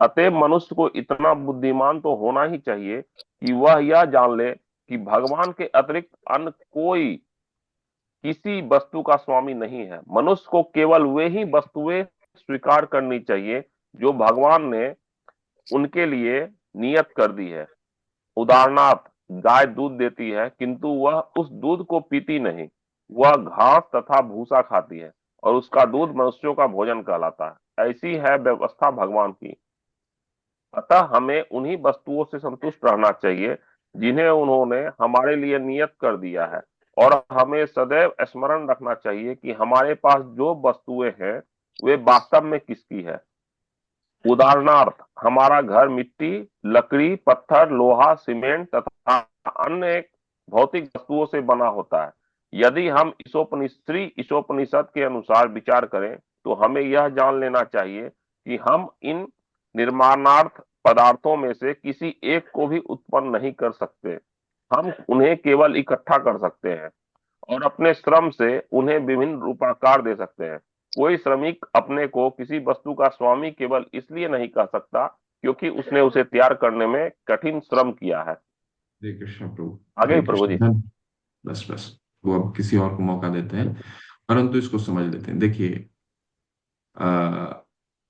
अतएव मनुष्य को इतना बुद्धिमान तो होना ही चाहिए कि वह यह जान ले कि भगवान के अतिरिक्त अन्य कोई किसी वस्तु का स्वामी नहीं है। मनुष्य को केवल वे ही वस्तुएं स्वीकार करनी चाहिए जो भगवान ने उनके लिए नियत कर दी है। उदाहरणार्थ, गाय दूध देती है किंतु वह उस दूध को पीती नहीं, वह घास तथा भूसा खाती है और उसका दूध मनुष्यों का भोजन कहलाता है। ऐसी है व्यवस्था भगवान की। अतः हमें उन्हीं वस्तुओं से संतुष्ट रहना चाहिए जिन्हें उन्होंने हमारे लिए नियत कर दिया है, और हमें सदैव स्मरण रखना चाहिए कि हमारे पास जो वस्तुएं हैं वे वास्तव में किसकी है। उदाहरणार्थ, हमारा घर मिट्टी, लकड़ी, पत्थर, लोहा, सीमेंट तथा अन्य भौतिक वस्तुओं से बना होता है। यदि हम श्री ईशोपनिषद के अनुसार विचार करें तो हमें यह जान लेना चाहिए कि हम इन निर्माणार्थ पदार्थों में से किसी एक को भी उत्पन्न नहीं कर सकते। हम उन्हें केवल इकट्ठा कर सकते हैं और अपने श्रम से उन्हें विभिन्न रूपाकार दे सकते हैं। कोई श्रमिक अपने को किसी वस्तु का स्वामी केवल इसलिए नहीं कह सकता क्योंकि उसने उसे तैयार करने में कठिन श्रम किया है। हरे कृष्ण प्रभु। आगे हरे ही प्रभु कृष्ण। जी। बस बस, वो अब किसी और को मौका देते हैं, परंतु इसको समझ लेते हैं। देखिए, अ,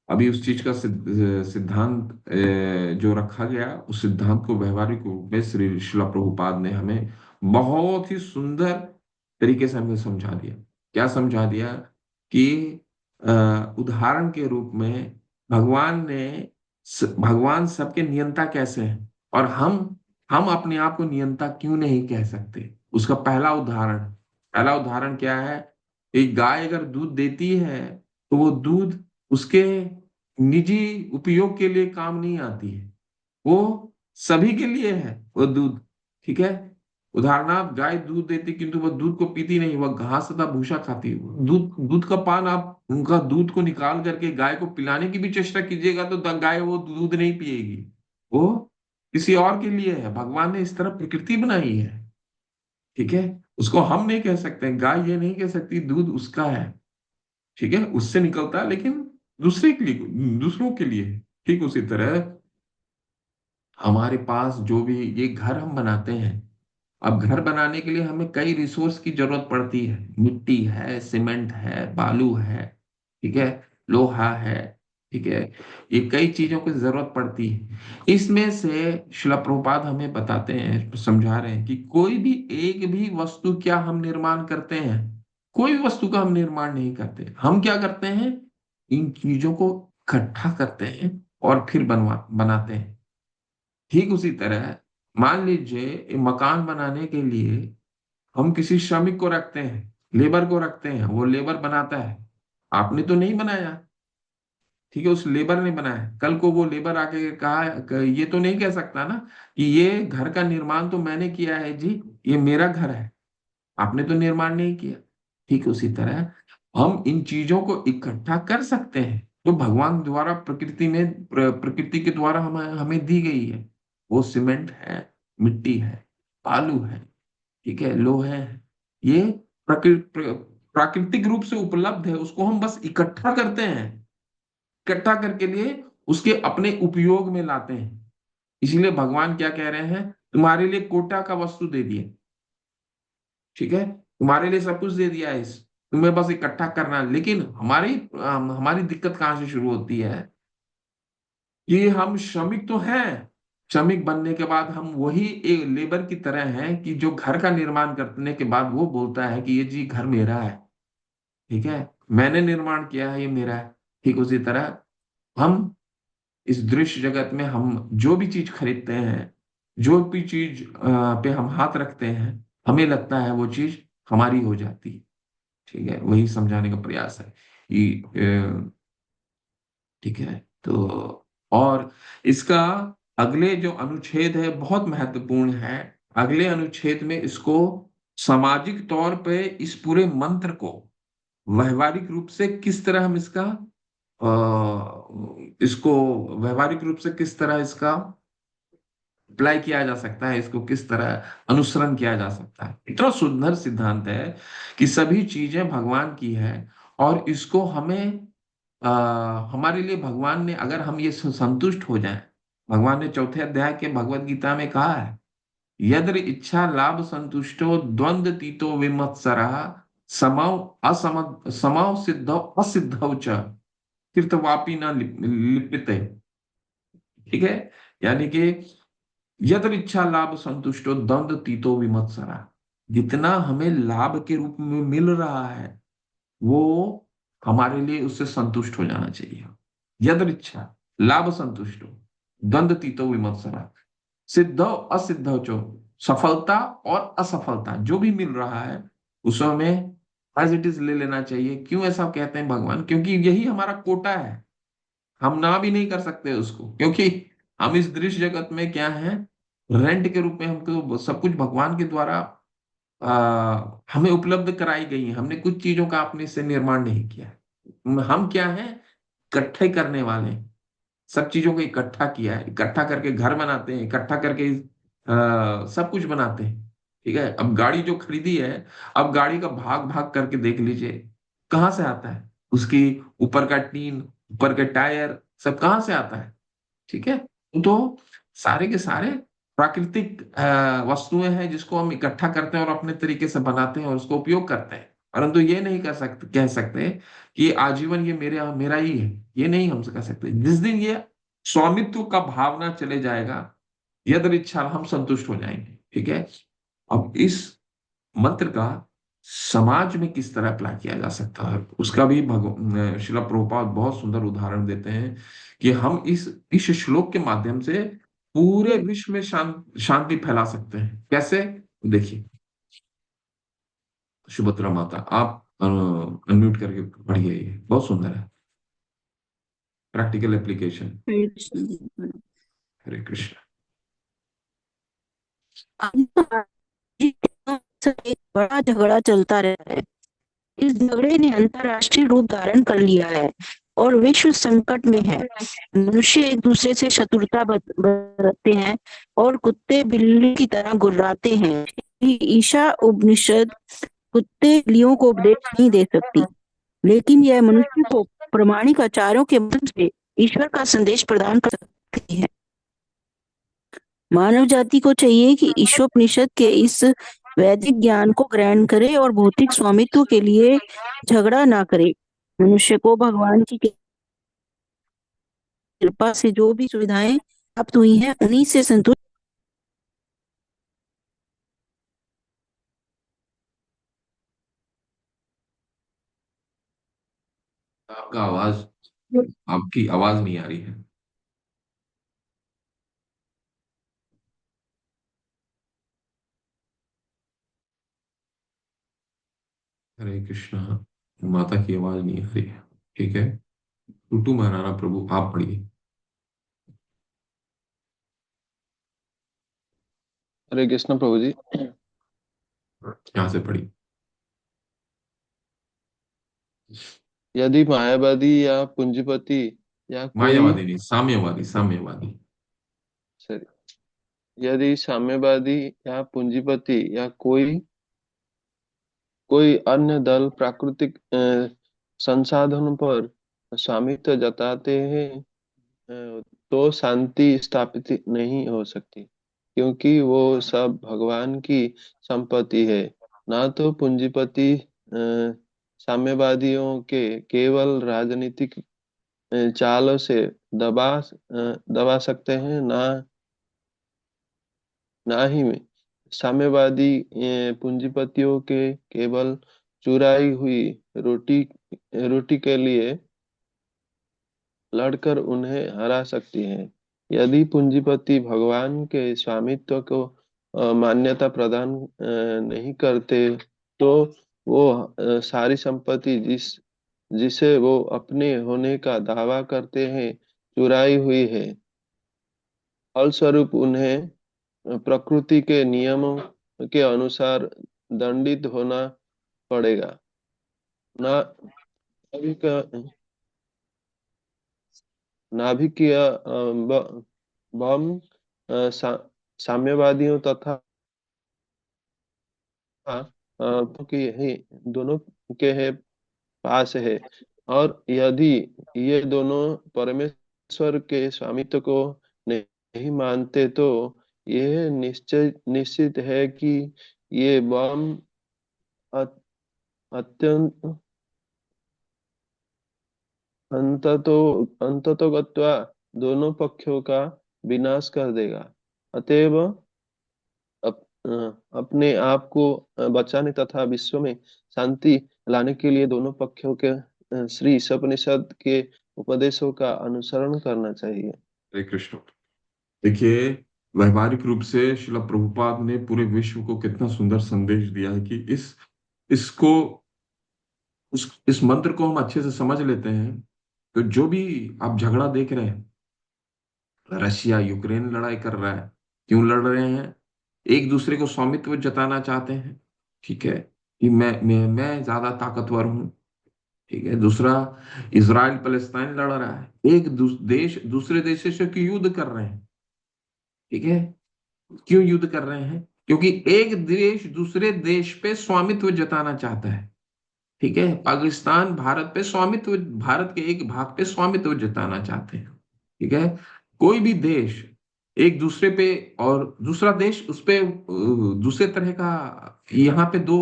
अभी उस चीज का सिद्धांत जो रखा गया, उस सिद्धांत को व्यवहारिक रूप में श्री शिला प्रभुपाद ने हमें बहुत ही सुंदर तरीके से हमें समझा दिया। क्या समझा दिया कि उदाहरण के रूप में भगवान सबके नियंता कैसे हैं, और हम अपने आप को नियंता क्यों नहीं कह सकते। उसका पहला उदाहरण क्या है? एक गाय अगर दूध देती है तो वो दूध उसके निजी उपयोग के लिए काम नहीं आती है, वो सभी के लिए है वो दूध। ठीक है। उदाहरणार्थ, गाय दूध देती किंतु वह दूध को पीती नहीं, वह घास तथा भूसा खाती है। दूध दूध का पान, आप उनका दूध को निकाल करके गाय को पिलाने की भी चेष्टा कीजिएगा तो गाय वो दूध नहीं पिएगी, वो किसी और के लिए है। भगवान ने इस तरह प्रकृति बनाई है। ठीक है। उसको हम नहीं कह सकते, गाय ये नहीं कह सकती दूध उसका है। ठीक है, उससे निकलता है लेकिन दूसरे के लिए, दूसरों के लिए। ठीक उसी तरह हमारे पास जो भी ये घर हम बनाते हैं, अब घर बनाने के लिए हमें कई रिसोर्स की जरूरत पड़ती है। मिट्टी है, सीमेंट है, बालू है, ठीक है, लोहा है, ठीक है, ये कई चीजों की जरूरत पड़ती है। इसमें से शिला प्रभुपाद हमें बताते हैं, समझा रहे हैं कि कोई भी एक भी वस्तु क्या हम निर्माण करते हैं? कोई भी वस्तु का हम निर्माण नहीं करते। हम क्या करते हैं? इन चीजों को इकट्ठा करते हैं और फिर बनाते हैं। ठीक उसी तरह मान लीजिए, मकान बनाने के लिए हम किसी श्रमिक को रखते हैं, लेबर को रखते हैं, वो लेबर बनाता है। आपने तो नहीं बनाया, ठीक है, उस लेबर ने बनाया। कल को वो लेबर आके कहा, ये तो नहीं कह सकता ना कि ये घर का निर्माण तो मैंने किया है जी, ये मेरा घर है, आपने तो निर्माण नहीं किया। ठीक उसी तरह हम इन चीजों को इकट्ठा कर सकते हैं जो भगवान द्वारा प्रकृति में प्रकृति के द्वारा हमें दी गई है। वो सीमेंट है, मिट्टी है, बालू है, ठीक है, लोहे है। ये प्राकृतिक रूप से उपलब्ध है, उसको हम बस इकट्ठा करते हैं, इकट्ठा करके लिए उसके अपने उपयोग में लाते हैं। इसीलिए भगवान क्या कह रहे हैं? तुम्हारे लिए कोटा का वस्तु दे दिए, ठीक है, तुम्हारे लिए सब कुछ दे दिया है, इस तुम्हें बस इकट्ठा करना है। लेकिन हमारी दिक्कत कहाँ से शुरू होती है कि हम श्रमिक तो हैं, श्रमिक बनने के बाद हम वही एक लेबर की तरह हैं कि जो घर का निर्माण करने के बाद वो बोलता है कि ये जी घर मेरा है, ठीक है, मैंने निर्माण किया है, ये मेरा है। ठीक उसी तरह हम इस दृश्य जगत में हम जो भी चीज खरीदते हैं, जो भी चीज पे हम हाथ रखते हैं, हमें लगता है वो चीज हमारी हो जाती है। ठीक है, वही समझाने का प्रयास है कि ठीक है। तो और इसका अगले जो अनुच्छेद है बहुत महत्वपूर्ण है। अगले अनुच्छेद में इसको सामाजिक तौर पे इस पूरे मंत्र को व्यवहारिक रूप से किस तरह हम इसको व्यवहारिक रूप से किस तरह इसका अप्लाई किया जा सकता है, इसको किस तरह अनुसरण किया जा सकता है। इतना सुंदर सिद्धांत है कि सभी चीजें भगवान की है, और इसको हमें हमारे लिए भगवान ने, अगर हम ये संतुष्ट हो जाएं, भगवान ने चौथे अध्याय के भगवत गीता में कहा है, यद्र इच्छा लाभ संतुष्टो द्वंद्व तीतो विमत्सरः समौ समौ सिद्धौ असिद्धौ च कृतवापि न लिप्यते। ठीक है, यानी कि यद्र इच्छा लाभ संतुष्टो द्वंद्व तीतो विमत्सरः, जितना हमें लाभ के रूप में मिल रहा है वो हमारे लिए उससे संतुष्ट हो जाना चाहिए। यद्र इच्छा लाभ संतुष्टो द्वंद्व तीतो विमत्सरः सिद्धो असिद्धो चो, सफलता और असफलता जो भी मिल रहा है उसको हमें एज इट इज ले लेना चाहिए। क्यों ऐसा कहते हैं भगवान? क्योंकि यही हमारा कोटा है, हम ना भी नहीं कर सकते उसको, क्योंकि हम इस दृश्य जगत में क्या है, रेंट के रूप में हमको सब कुछ भगवान के द्वारा हमें उपलब्ध कराई गई है। हमने कुछ चीजों का अपने से निर्माण नहीं किया है। हम क्या है, इकट्ठे करने वाले हैं। सब चीजों को इकट्ठा किया है, इकट्ठा करके घर बनाते हैं, इकट्ठा करके सब कुछ बनाते हैं। ठीक है, अब गाड़ी जो खरीदी है, अब गाड़ी का भाग भाग करके देख लीजिए कहाँ से आता है, उसकी ऊपर का टीन, ऊपर के टायर, सब कहाँ से आता है। ठीक है, तो सारे के सारे प्राकृतिक वस्तुएं हैं जिसको हम इकट्ठा करते हैं और अपने तरीके से बनाते हैं और उसको उपयोग करते हैं। परंतु ये नहीं कह सकते कि आजीवन ये मेरा ही है, ये नहीं हम कह सकते। जिस दिन ये स्वामित्व का भावना चले जाएगा, यदि इच्छा हम संतुष्ट हो जाएंगे। ठीक है, अब इस मंत्र का समाज में किस तरह अप्लाई किया जा सकता है उसका भी श्रील प्रभुपाद बहुत सुंदर उदाहरण देते हैं कि हम इस श्लोक के माध्यम से पूरे विश्व में शांति फैला सकते हैं। कैसे? देखिए, सुभद्रा माता, आप अनम्यूट करके पढ़िए, ये बहुत सुंदर है, प्रैक्टिकल एप्लीकेशन। हरे कृष्ण जी। हरे कृष्ण। एक बड़ा झगड़ा चलता रहता है। इस झगड़े ने अंतरराष्ट्रीय रूप धारण कर लिया है और विश्व संकट में है। मनुष्य एक दूसरे से शत्रुता बरतते हैं और कुत्ते बिल्ली की तरह गुर्राते हैं। ईशा उपनिषद कुत्ते बिल्लियों को उपदेश नहीं दे सकती, लेकिन यह मनुष्य को प्रामाणिक आचारों के माध्यम से ईश्वर का संदेश प्रदान कर सकती है। मानव जाति को चाहिए कि ईशोपनिषद के इस वैदिक ज्ञान को ग्रहण करे और भौतिक स्वामित्व के लिए झगड़ा ना करे। मनुष्य को भगवान की कृपा से जो भी सुविधाएं प्राप्त हुई हैं उन्हीं से संतुष्ट। आपका आवाज, आपकी आवाज नहीं आ रही है। हरे कृष्णा, माता की आवाज नहीं आ रही है। ठीक है, टूटू महाराणा प्रभु आप पढ़िए। हरे कृष्ण प्रभु जी। यहाँ से पढ़िए। यदि मायावादी या पूंजीपति या कोई मायावादी नहीं, साम्यवादी, साम्यवादी। सॉरी यदि साम्यवादी या पूंजीपति या कोई कोई अन्य दल प्राकृतिक संसाधनों पर स्वामित्व जताते हैं, तो शांति स्थापित नहीं हो सकती, क्योंकि वो सब भगवान की संपत्ति है। ना तो पूंजीपति साम्यवादियों के केवल राजनीतिक चालों से दबा सकते हैं, ना ही साम्यवादी पूंजीपतियों के केवल चुराई हुई रोटी रोटी के लिए लड़कर उन्हें हरा सकती है। यदि पूंजीपति भगवान के स्वामित्व को मान्यता प्रदान नहीं करते, तो वो सारी संपत्ति जिसे वो अपने होने का दावा करते हैं चुराई हुई है। फलस्वरूप उन्हें प्रकृति के नियमों के अनुसार दंडित होना पड़ेगा। ना नाभिक नाभिकीय बम साम्यवादियों तथा तो कि यही दोनों के है पास है। और यदि ये दोनों परमेश्वर के स्वामित्व को नहीं मानते तो यह निश्चय निश्चित है कि ये बम अ- अत्यंत अंततो अंततो गत्वा दोनों पक्षों का विनाश कर देगा। अतएव अपने आप को बचाने तथा विश्व में शांति लाने के लिए दोनों पक्षों के श्री ईशोपनिषद के उपदेशों का अनुसरण करना चाहिए। हरे कृष्ण। देखिए, व्यवहारिक रूप से शिला प्रभुपाद ने पूरे विश्व को कितना सुंदर संदेश दिया है कि इसको इस मंत्र को हम अच्छे से समझ लेते हैं तो जो भी आप झगड़ा देख रहे हैं, रशिया यूक्रेन लड़ाई कर रहा है, क्यों लड़ रहे हैं? एक दूसरे को स्वामित्व जताना चाहते हैं। ठीक है, कि मैं ज्यादा ताकतवर हूं। ठीक है। दूसरा, इसराइल पैलेस्टाइन लड़ रहा है, देश दूसरे देश से क्यों युद्ध कर रहे हैं? ठीक है, क्यों युद्ध कर रहे हैं? क्योंकि एक देश दूसरे देश पे स्वामित्व जताना चाहता है। ठीक है, पाकिस्तान भारत पे स्वामित्व, भारत के एक भाग पे स्वामित्व जताना चाहते हैं। ठीक है, कोई भी देश एक दूसरे पे, और दूसरा देश उस पे दूसरे तरह का, यहाँ पे दो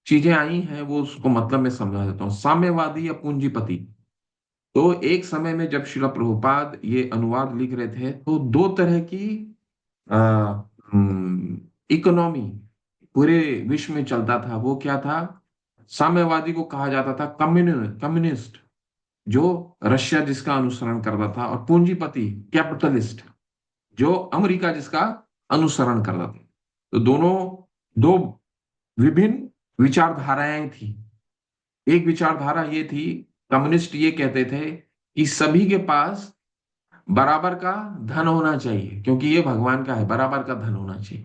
चीजें आई हैं, वो उसको मतलब मैं समझा देता हूँ, साम्यवादी या पूंजीपति। तो एक समय में जब शिला प्रभुपाद ये अनुवाद लिख रहे थे तो दो तरह की इकोनॉमी पूरे विश्व में चलता था। वो क्या था? साम्यवादी को कहा जाता था कम्युनिस्ट, जो रशिया जिसका अनुसरण करता था, और पूंजीपति कैपिटलिस्ट, जो अमेरिका जिसका अनुसरण करता था। तो दोनों दो विभिन्न विचारधाराएं थी। एक विचारधारा ये थी, कम्युनिस्ट ये कहते थे कि सभी के पास बराबर का धन होना चाहिए, क्योंकि ये भगवान का है, बराबर का धन होना चाहिए।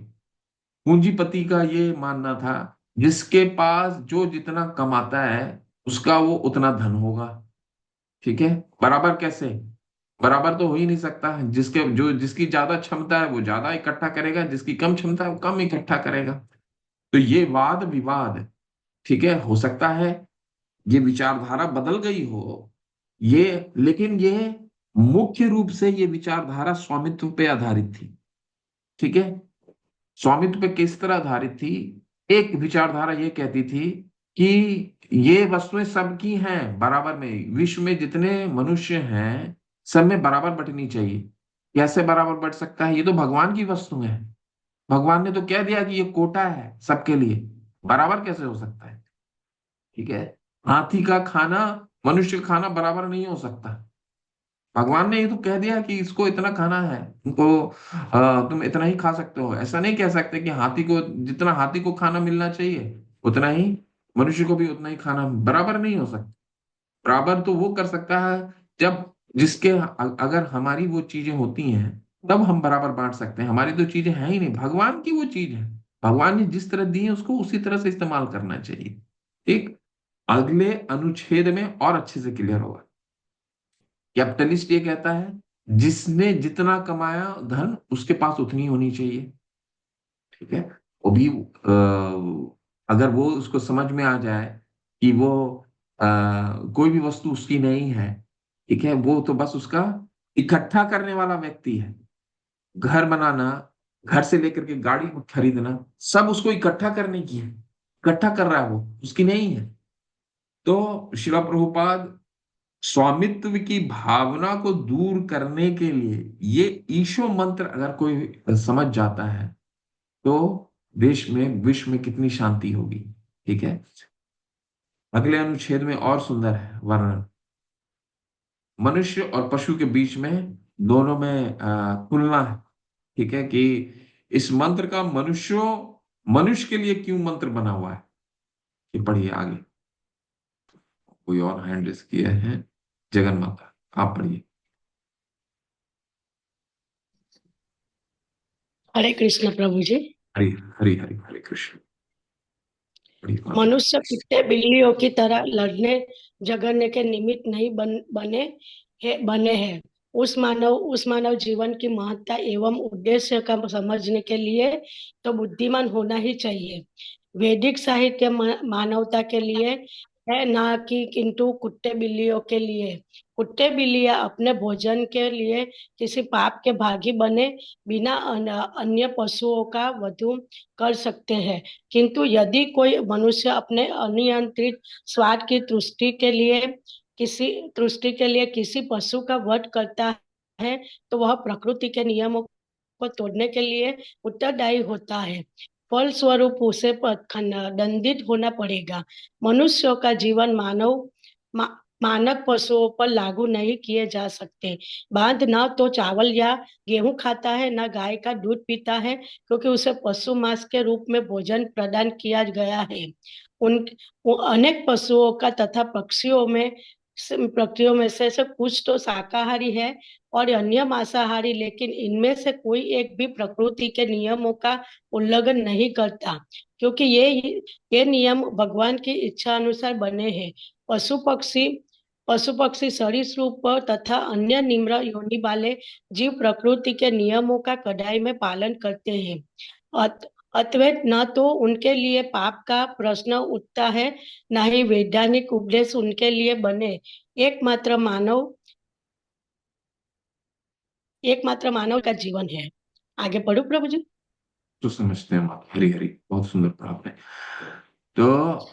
पूंजीपति का ये मानना था, जिसके पास जो जितना कमाता है उसका वो उतना धन होगा। ठीक है, बराबर कैसे? बराबर तो हो ही नहीं सकता। जिसकी ज्यादा क्षमता है वो ज्यादा इकट्ठा करेगा, जिसकी कम क्षमता है वो कम इकट्ठा करेगा। तो ये वाद विवाद, ठीक है, हो सकता है ये विचारधारा बदल गई हो, ये, लेकिन ये मुख्य रूप से ये विचारधारा स्वामित्व पे आधारित थी। ठीक है, स्वामित्व पे किस तरह आधारित थी? एक विचारधारा ये कहती थी कि ये वस्तुएं सबकी हैं बराबर में, विश्व में जितने मनुष्य हैं सब में बराबर बंटनी चाहिए। कैसे बराबर बंट सकता है? ये तो भगवान की वस्तु है। भगवान ने तो कह दिया कि ये कोटा है सबके लिए, बराबर कैसे हो सकता है? ठीक है, हाथी का खाना मनुष्य का खाना बराबर नहीं हो सकता। भगवान ने ये तो कह दिया कि इसको इतना खाना है, तुमको तुम इतना ही खा सकते हो। ऐसा नहीं कह सकते कि हाथी को जितना हाथी को खाना मिलना चाहिए उतना ही मनुष्य को भी उतना ही खाना, बराबर नहीं हो सकता। बराबर तो वो कर सकता है जब जिसके अगर हमारी वो चीजें होती हैं तब हम बराबर बांट सकते हैं। हमारी तो चीजें हैं ही नहीं, भगवान की वो चीज है। भगवान ने जिस तरह दी है उसको उसी तरह से इस्तेमाल करना चाहिए। ठीक, अगले अनुच्छेद में और अच्छे से क्लियर होगा। कैपिटलिस्ट ये कहता है जिसने जितना कमाया धन उसके पास उतनी होनी चाहिए। ठीक है, वो भी अगर वो उसको समझ में आ जाए कि वो कोई भी वस्तु उसकी नहीं है, ठीक है, वो तो बस उसका इकट्ठा करने वाला व्यक्ति है। घर बनाना, घर से लेकर के गाड़ी खरीदना, सब उसको इकट्ठा करने की है, इकट्ठा कर रहा है, वो उसकी नहीं है। तो शिला प्रभुपाद स्वामित्व की भावना को दूर करने के लिए ये ईशो मंत्र अगर कोई समझ जाता है तो देश में, विश्व में कितनी शांति होगी। ठीक है, अगले अनुच्छेद में और सुंदर है वर्णन, मनुष्य और पशु के बीच में, दोनों में तुलना है। ठीक है, कि इस मंत्र का मनुष्य के लिए क्यों मंत्र बना हुआ है। ये पढ़िए आगे, कोई और हैंड रेस किया है, जगन माता, आप पढ़िए। हरे कृष्ण प्रभु जी। हरि हरि हरि हरे कृष्ण। पढ़िए माता। मनुष्य कुत्ते बिल्लियों की तरह लड़ने झगड़ने के निमित्त नहीं बने हैं, उस मानव जीवन की महत्ता एवं उद्देश्य का समझने के लिए तो बुद्धिमान होना ही चाहिए। वैदिक साहित्य मानवता के लिए है, ना कि किंतु कुत्ते बिल्लियों के लिए। कुत्ते बिल्लियां अपने भोजन के लिए किसी पाप के भागी बने बिना अन्य पशुओं का वध कर सकते हैं, किंतु यदि कोई मनुष्य अपने अनियंत्रित स्वाद की तुष्टि के लिए किसी पशु का वध करता है, तो वह प्रकृति के नियमों को तोड़ने के लिए उत्तरदायी होता है। फलस्वरूप उसे दंडित होना पड़ेगा। मनुष्यों का जीवन मा, मानक पशुओं पर लागू नहीं किए जा सकते। बांध न तो चावल या गेहूं खाता है, न गाय का दूध पीता है, क्योंकि उसे पशु मांस के रूप में भोजन प्रदान किया गया है। उन अनेक पशुओं का तथा पक्षियों में से कुछ तो शाकाहारी है और अन्य मांसाहारी, लेकिन इनमें से कोई एक भी प्रकृति के नियमों का उल्लंघन नहीं करता, क्योंकि ये नियम भगवान की इच्छा अनुसार बने हैं। पशु पक्षी सरीसृप तथा अन्य निम्न योनि वाले जीव प्रकृति के नियमों का कड़ाई में पालन करते हैं। अतएव न तो उनके लिए पाप का प्रश्न उठता है, न ही वैज्ञानिक उपदेश उनके लिए बने। एकमात्र मानव का जीवन है। आगे पढ़ो प्रभु जी। तो समझते हैं माता। हरी हरी, बहुत सुंदर पढ़ा आपने। तो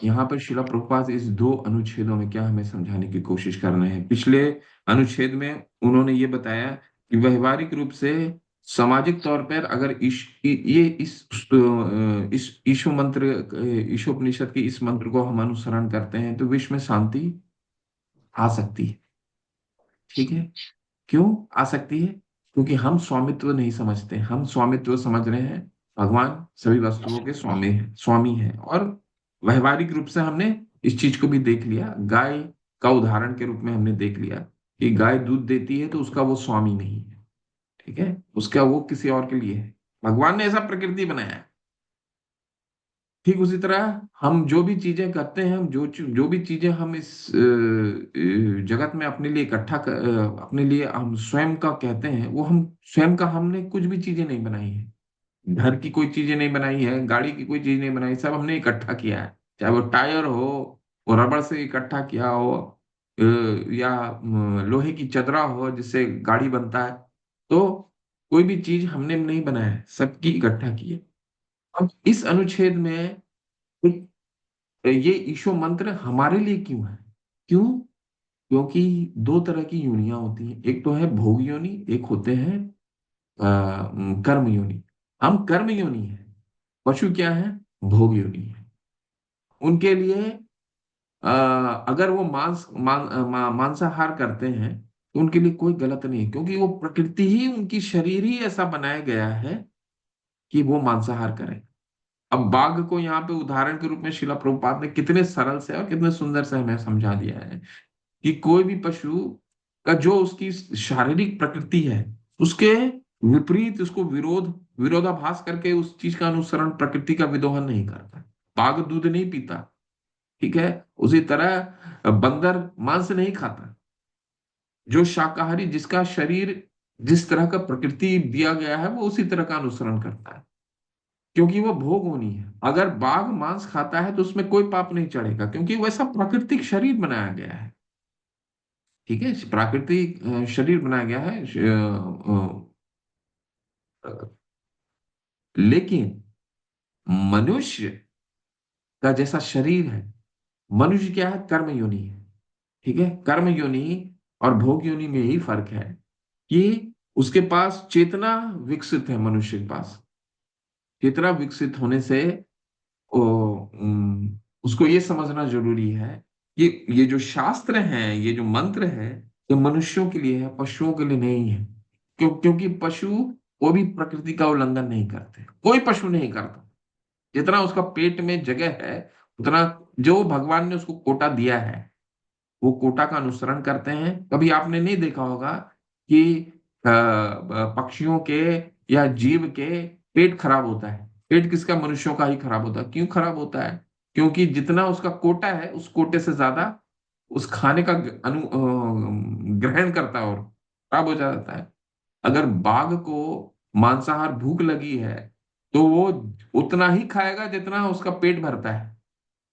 यहाँ पर शिला प्रभुपाद इस दो अनुच्छेदों में क्या हमें समझाने की कोशिश कर रहे हैं। पिछले अनुच्छेद में उन्होंने ये बताया कि व्यवहारिक रूप से सामाजिक तौर पर अगर इस ईशो मंत्र, ईशोपनिषद के इस मंत्र को हम अनुसरण करते हैं तो विश्व में शांति आ सकती है। ठीक है, क्यों आ सकती है? क्योंकि हम स्वामित्व नहीं समझते, हम स्वामित्व समझ रहे हैं भगवान सभी वस्तुओं के स्वामी है। और व्यवहारिक रूप से हमने इस चीज को भी देख लिया, गाय का उदाहरण के रूप में हमने देख लिया कि गाय दूध देती है तो उसका वो स्वामी नहीं है। ठीक है, उसका वो किसी और के लिए है। भगवान ने ऐसा प्रकृति बनाया है। ठीक उसी तरह हम जो भी चीजें करते हैं, हम जो भी चीजें हम इस जगत में अपने लिए अपने लिए हम स्वयं का कहते हैं, वो हम स्वयं का हमने कुछ भी चीजें नहीं बनाई है। घर की कोई चीजें नहीं बनाई है, गाड़ी की कोई चीज नहीं बनाई, सब हमने इकट्ठा किया है। चाहे वो टायर हो, वो रबड़ से इकट्ठा किया हो, या लोहे की चदरा हो जिससे गाड़ी बनता है। तो कोई भी चीज हमने नहीं बनाया है, सबकी इकट्ठा की है। अब इस अनुच्छेद में ये ईशो मंत्र हमारे लिए क्यों है? क्यों? क्योंकि दो तरह की योनियां होती हैं, एक तो है भोग योनि, एक होते हैं कर्म योनि। हम कर्म योनि है, पशु क्या है? भोग योनि है। उनके लिए अ, अगर वो मांसाहार करते हैं तो उनके लिए कोई गलत नहीं है, क्योंकि वो प्रकृति ही, उनकी शरीर ही ऐसा बनाया गया है कि वो मांसाहार करें। अब बाघ को यहाँ पे उदाहरण के रूप में शिला प्रभुपाद ने कितने सरल से और कितने सुंदर से हमें समझा दिया है कि कोई भी पशु का जो उसकी शारीरिक प्रकृति है, उसके विपरीत, उसको विरोधाभास करके उस चीज का अनुसरण, प्रकृति का विदोहन नहीं करता। बाघ दूध नहीं पीता, ठीक है, उसी तरह बंदर मांस नहीं खाता। जो शाकाहारी, जिसका शरीर जिस तरह का प्रकृति दिया गया है, वो उसी तरह का अनुसरण करता है, क्योंकि वो भोग होनी है। अगर बाघ मांस खाता है तो उसमें कोई पाप नहीं चढ़ेगा, क्योंकि वैसा प्राकृतिक शरीर बनाया गया है। ठीक है, प्राकृतिक शरीर बनाया गया है। लेकिन मनुष्य का जैसा शरीर है, मनुष्य क्या है? कर्म योनि है। ठीक है, कर्म योनि और भोग योनि में यही फर्क है कि उसके पास चेतना विकसित है। मनुष्य के पास चेतना विकसित होने से उसको ये समझना जरूरी है कि ये जो शास्त्र हैं, ये जो मंत्र है, ये मनुष्यों के लिए है, पशुओं के लिए नहीं है। क्योंकि पशु वो भी प्रकृति का उल्लंघन नहीं करते, कोई पशु नहीं करता। जितना उसका पेट में जगह है, उतना जो भगवान ने उसको कोटा दिया है, वो कोटा का अनुसरण करते हैं। कभी आपने नहीं देखा होगा कि पक्षियों के या जीव के पेट खराब होता है। पेट किसका? मनुष्यों का ही खराब होता है। क्यों खराब होता है? क्योंकि जितना उसका कोटा है, उस कोटे से ज्यादा उस खाने का ग्रहण करता है। और खराब हो जाता है। अगर बाघ को मांसाहार भूख लगी है तो वो उतना ही खाएगा जितना उसका पेट भरता है।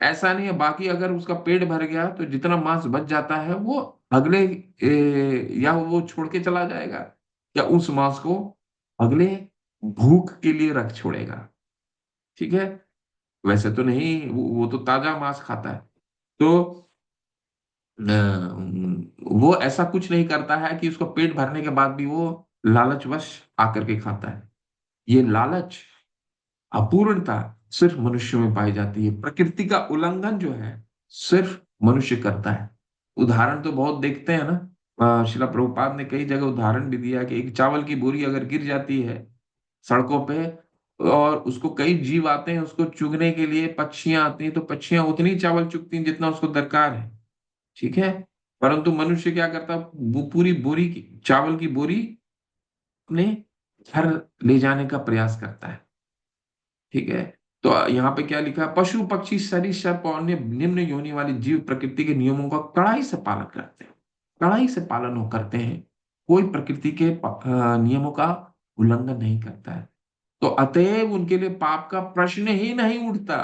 ऐसा नहीं है, बाकी अगर उसका पेट भर गया तो जितना मांस बच जाता है वो अगले या वो छोड़ के चला जाएगा, या उस मांस को अगले भूख के लिए रख छोड़ेगा। ठीक है। वैसे तो नहीं, वो तो ताजा मांस खाता है। तो वो ऐसा कुछ नहीं करता है कि उसको पेट भरने के बाद भी वो लालचवश आकर के खाता है। ये लालच, अपूर्णता सिर्फ मनुष्य में पाई जाती है। प्रकृति का उल्लंघन जो है सिर्फ मनुष्य करता है। उदाहरण तो बहुत देखते हैं ना। शिला प्रभुपाद ने कई जगह उदाहरण भी दिया कि एक चावल की बोरी अगर गिर जाती है सड़कों पे, और उसको कई जीव आते हैं उसको चुगने के लिए, पक्षियां आती हैं, तो पक्षियां उतनी चावल चुगती हैं जितना उसको दरकार है। ठीक है। परंतु मनुष्य क्या करता है, वो पूरी बोरी की चावल की बोरी अपने घर ले जाने का प्रयास करता है। ठीक है। तो यहाँ पे क्या लिखा है, पशु पक्षी सरीसृप और अन्य निम्न योनि वाले जीव प्रकृति के नियमों का कड़ाई से पालन करते हैं। कड़ाई से पालन वो करते हैं। कोई प्रकृति के नियमों का उल्लंघन नहीं करता है। तो अतएव उनके लिए पाप का प्रश्न ही नहीं उठता।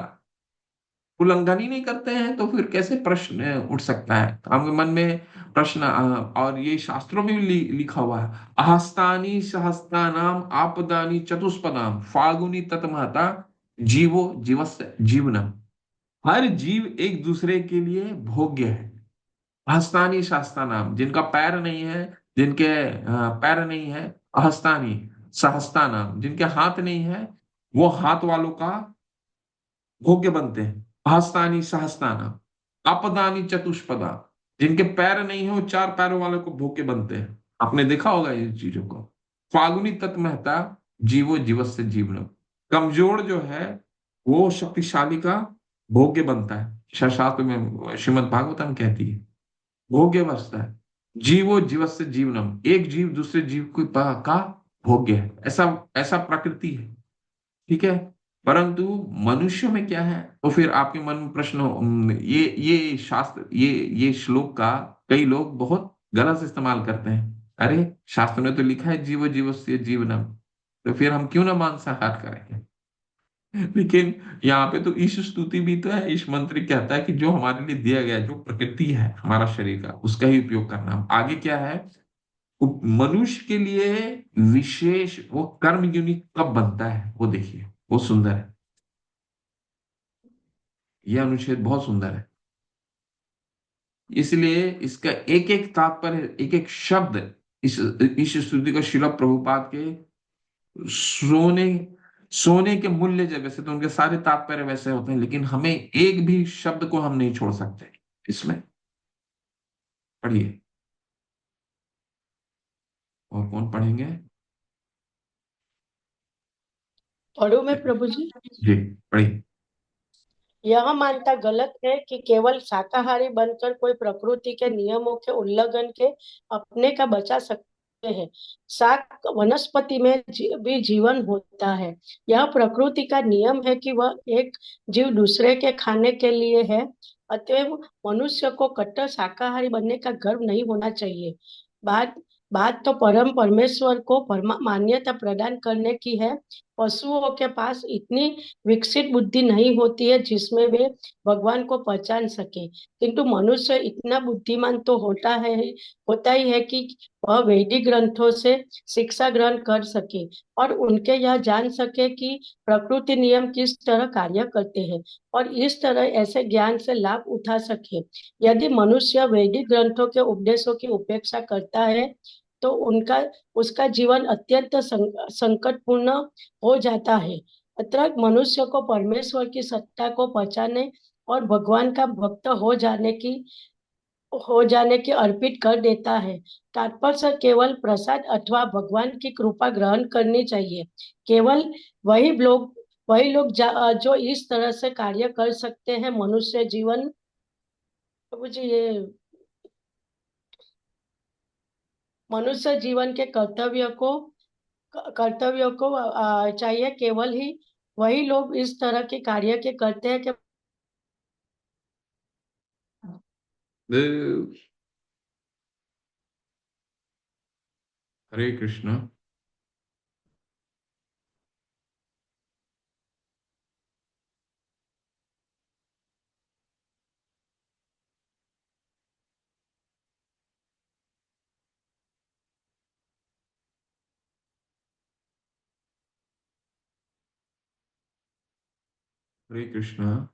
उल्लंघन ही नहीं करते हैं तो फिर कैसे प्रश्न उठ सकता है। तो आपके मन में प्रश्न और ये शास्त्रों में भी लिखा हुआ है, अहस्तानी सहस्तानाम आपदानी चतुष्पदाम फागुनी ततमहता जीवो जीवस्य जीवनम। हर जीव एक दूसरे के लिए भोग्य है। हस्तानी शास्तानाम, जिनका पैर नहीं है, जिनके पैर नहीं है, अहस्तानी सहस्तानाम, जिनके हाथ नहीं है, वो हाथ वालों का भोग्य बनते हैं। हस्तानी सहस्ताना, अपदानी चतुष्पदा, जिनके पैर नहीं है वो चार पैरों वालों को भोग्य बनते हैं। आपने देखा होगा इन चीजों को। फागुनी तत्महता जीवो जीवस्य जीवनम। कमजोर जो है वो शक्तिशाली का भोग्य बनता है। शास्त्र में श्रीमद् भागवतम कहती है भोग्य अवस्था है। जीवो जीवस्य जीवनम, एक जीव दूसरे जीव का भोग्य है। ऐसा ऐसा प्रकृति है। ठीक है। परंतु मनुष्य में क्या है, तो फिर आपके मन में प्रश्न ये शास्त्र, ये श्लोक का कई लोग बहुत गलत इस्तेमाल करते हैं। अरे शास्त्र में तो लिखा है जीवो जीवस्य जीवनम, तो फिर हम क्यों ना मांसाहार करेंगे। लेकिन यहाँ पे तो ईश स्तुति भी तो है। ईश मंत्र कहता है कि जो हमारे लिए दिया गया, जो प्रकृति है हमारा शरीर का, उसका ही उपयोग करना। आगे क्या है, मनुष्य के लिए विशेष वो कर्म यूनिट कब बनता है वो देखिए, वो सुंदर है। यह अनुच्छेद बहुत सुंदर है। इसलिए इसका एक एक तात्पर्य, एक एक शब्द इस स्तुति का शिला प्रभुपाद के सोने सोने के मूल्य जब, वैसे तो उनके सारे तात्पर्य वैसे होते हैं, लेकिन हमें एक भी शब्द को हम नहीं छोड़ सकते इसमें। पढ़िए। और कौन पढ़ेंगे? पढ़ू मैं प्रभु जी। जी पढ़िए। यह मानना गलत है कि केवल शाकाहारी बनकर कोई प्रकृति के नियमों के उल्लंघन के अपने का बचा सकते हैं। शाक वनस्पति में भी जीवन होता है। यह प्रकृति का नियम है कि वह एक जीव दूसरे के खाने के लिए है। अतएव मनुष्य को कट्टर शाकाहारी बनने का गर्व नहीं होना चाहिए। बात बात तो परम परमेश्वर को मान्यता प्रदान करने की है। पशुओं के पास इतनी विकसित बुद्धि नहीं होती है जिसमें वे भगवान को पहचान सके, किंतु मनुष्य इतना बुद्धिमान तो होता ही है कि वह वैदिक ग्रंथों से शिक्षा ग्रहण कर सके और उनके यह जान सके कि प्रकृति नियम किस तरह कार्य करते हैं और इस तरह ऐसे ज्ञान से लाभ उठा सके। यदि मनुष्य वैदिक ग्रंथों के उपदेशों की उपेक्षा करता है तो उनका उसका जीवन अत्यंत संकटपूर्ण हो जाता है। अतः मनुष्य को परमेश्वर की सत्ता को पहचाने और भगवान का भक्त हो जाने की अर्पित कर देता है। तात्पर्य केवल प्रसाद अथवा भगवान की कृपा ग्रहण करनी चाहिए। केवल वही लोग वही लोग जो इस तरह से कार्य कर सकते हैं। ये मनुष्य जीवन के चाहिए। केवल ही वही लोग इस तरह के कार्य के करते हैं कि अ, हरे कृष्ण। हरे कृष्ण।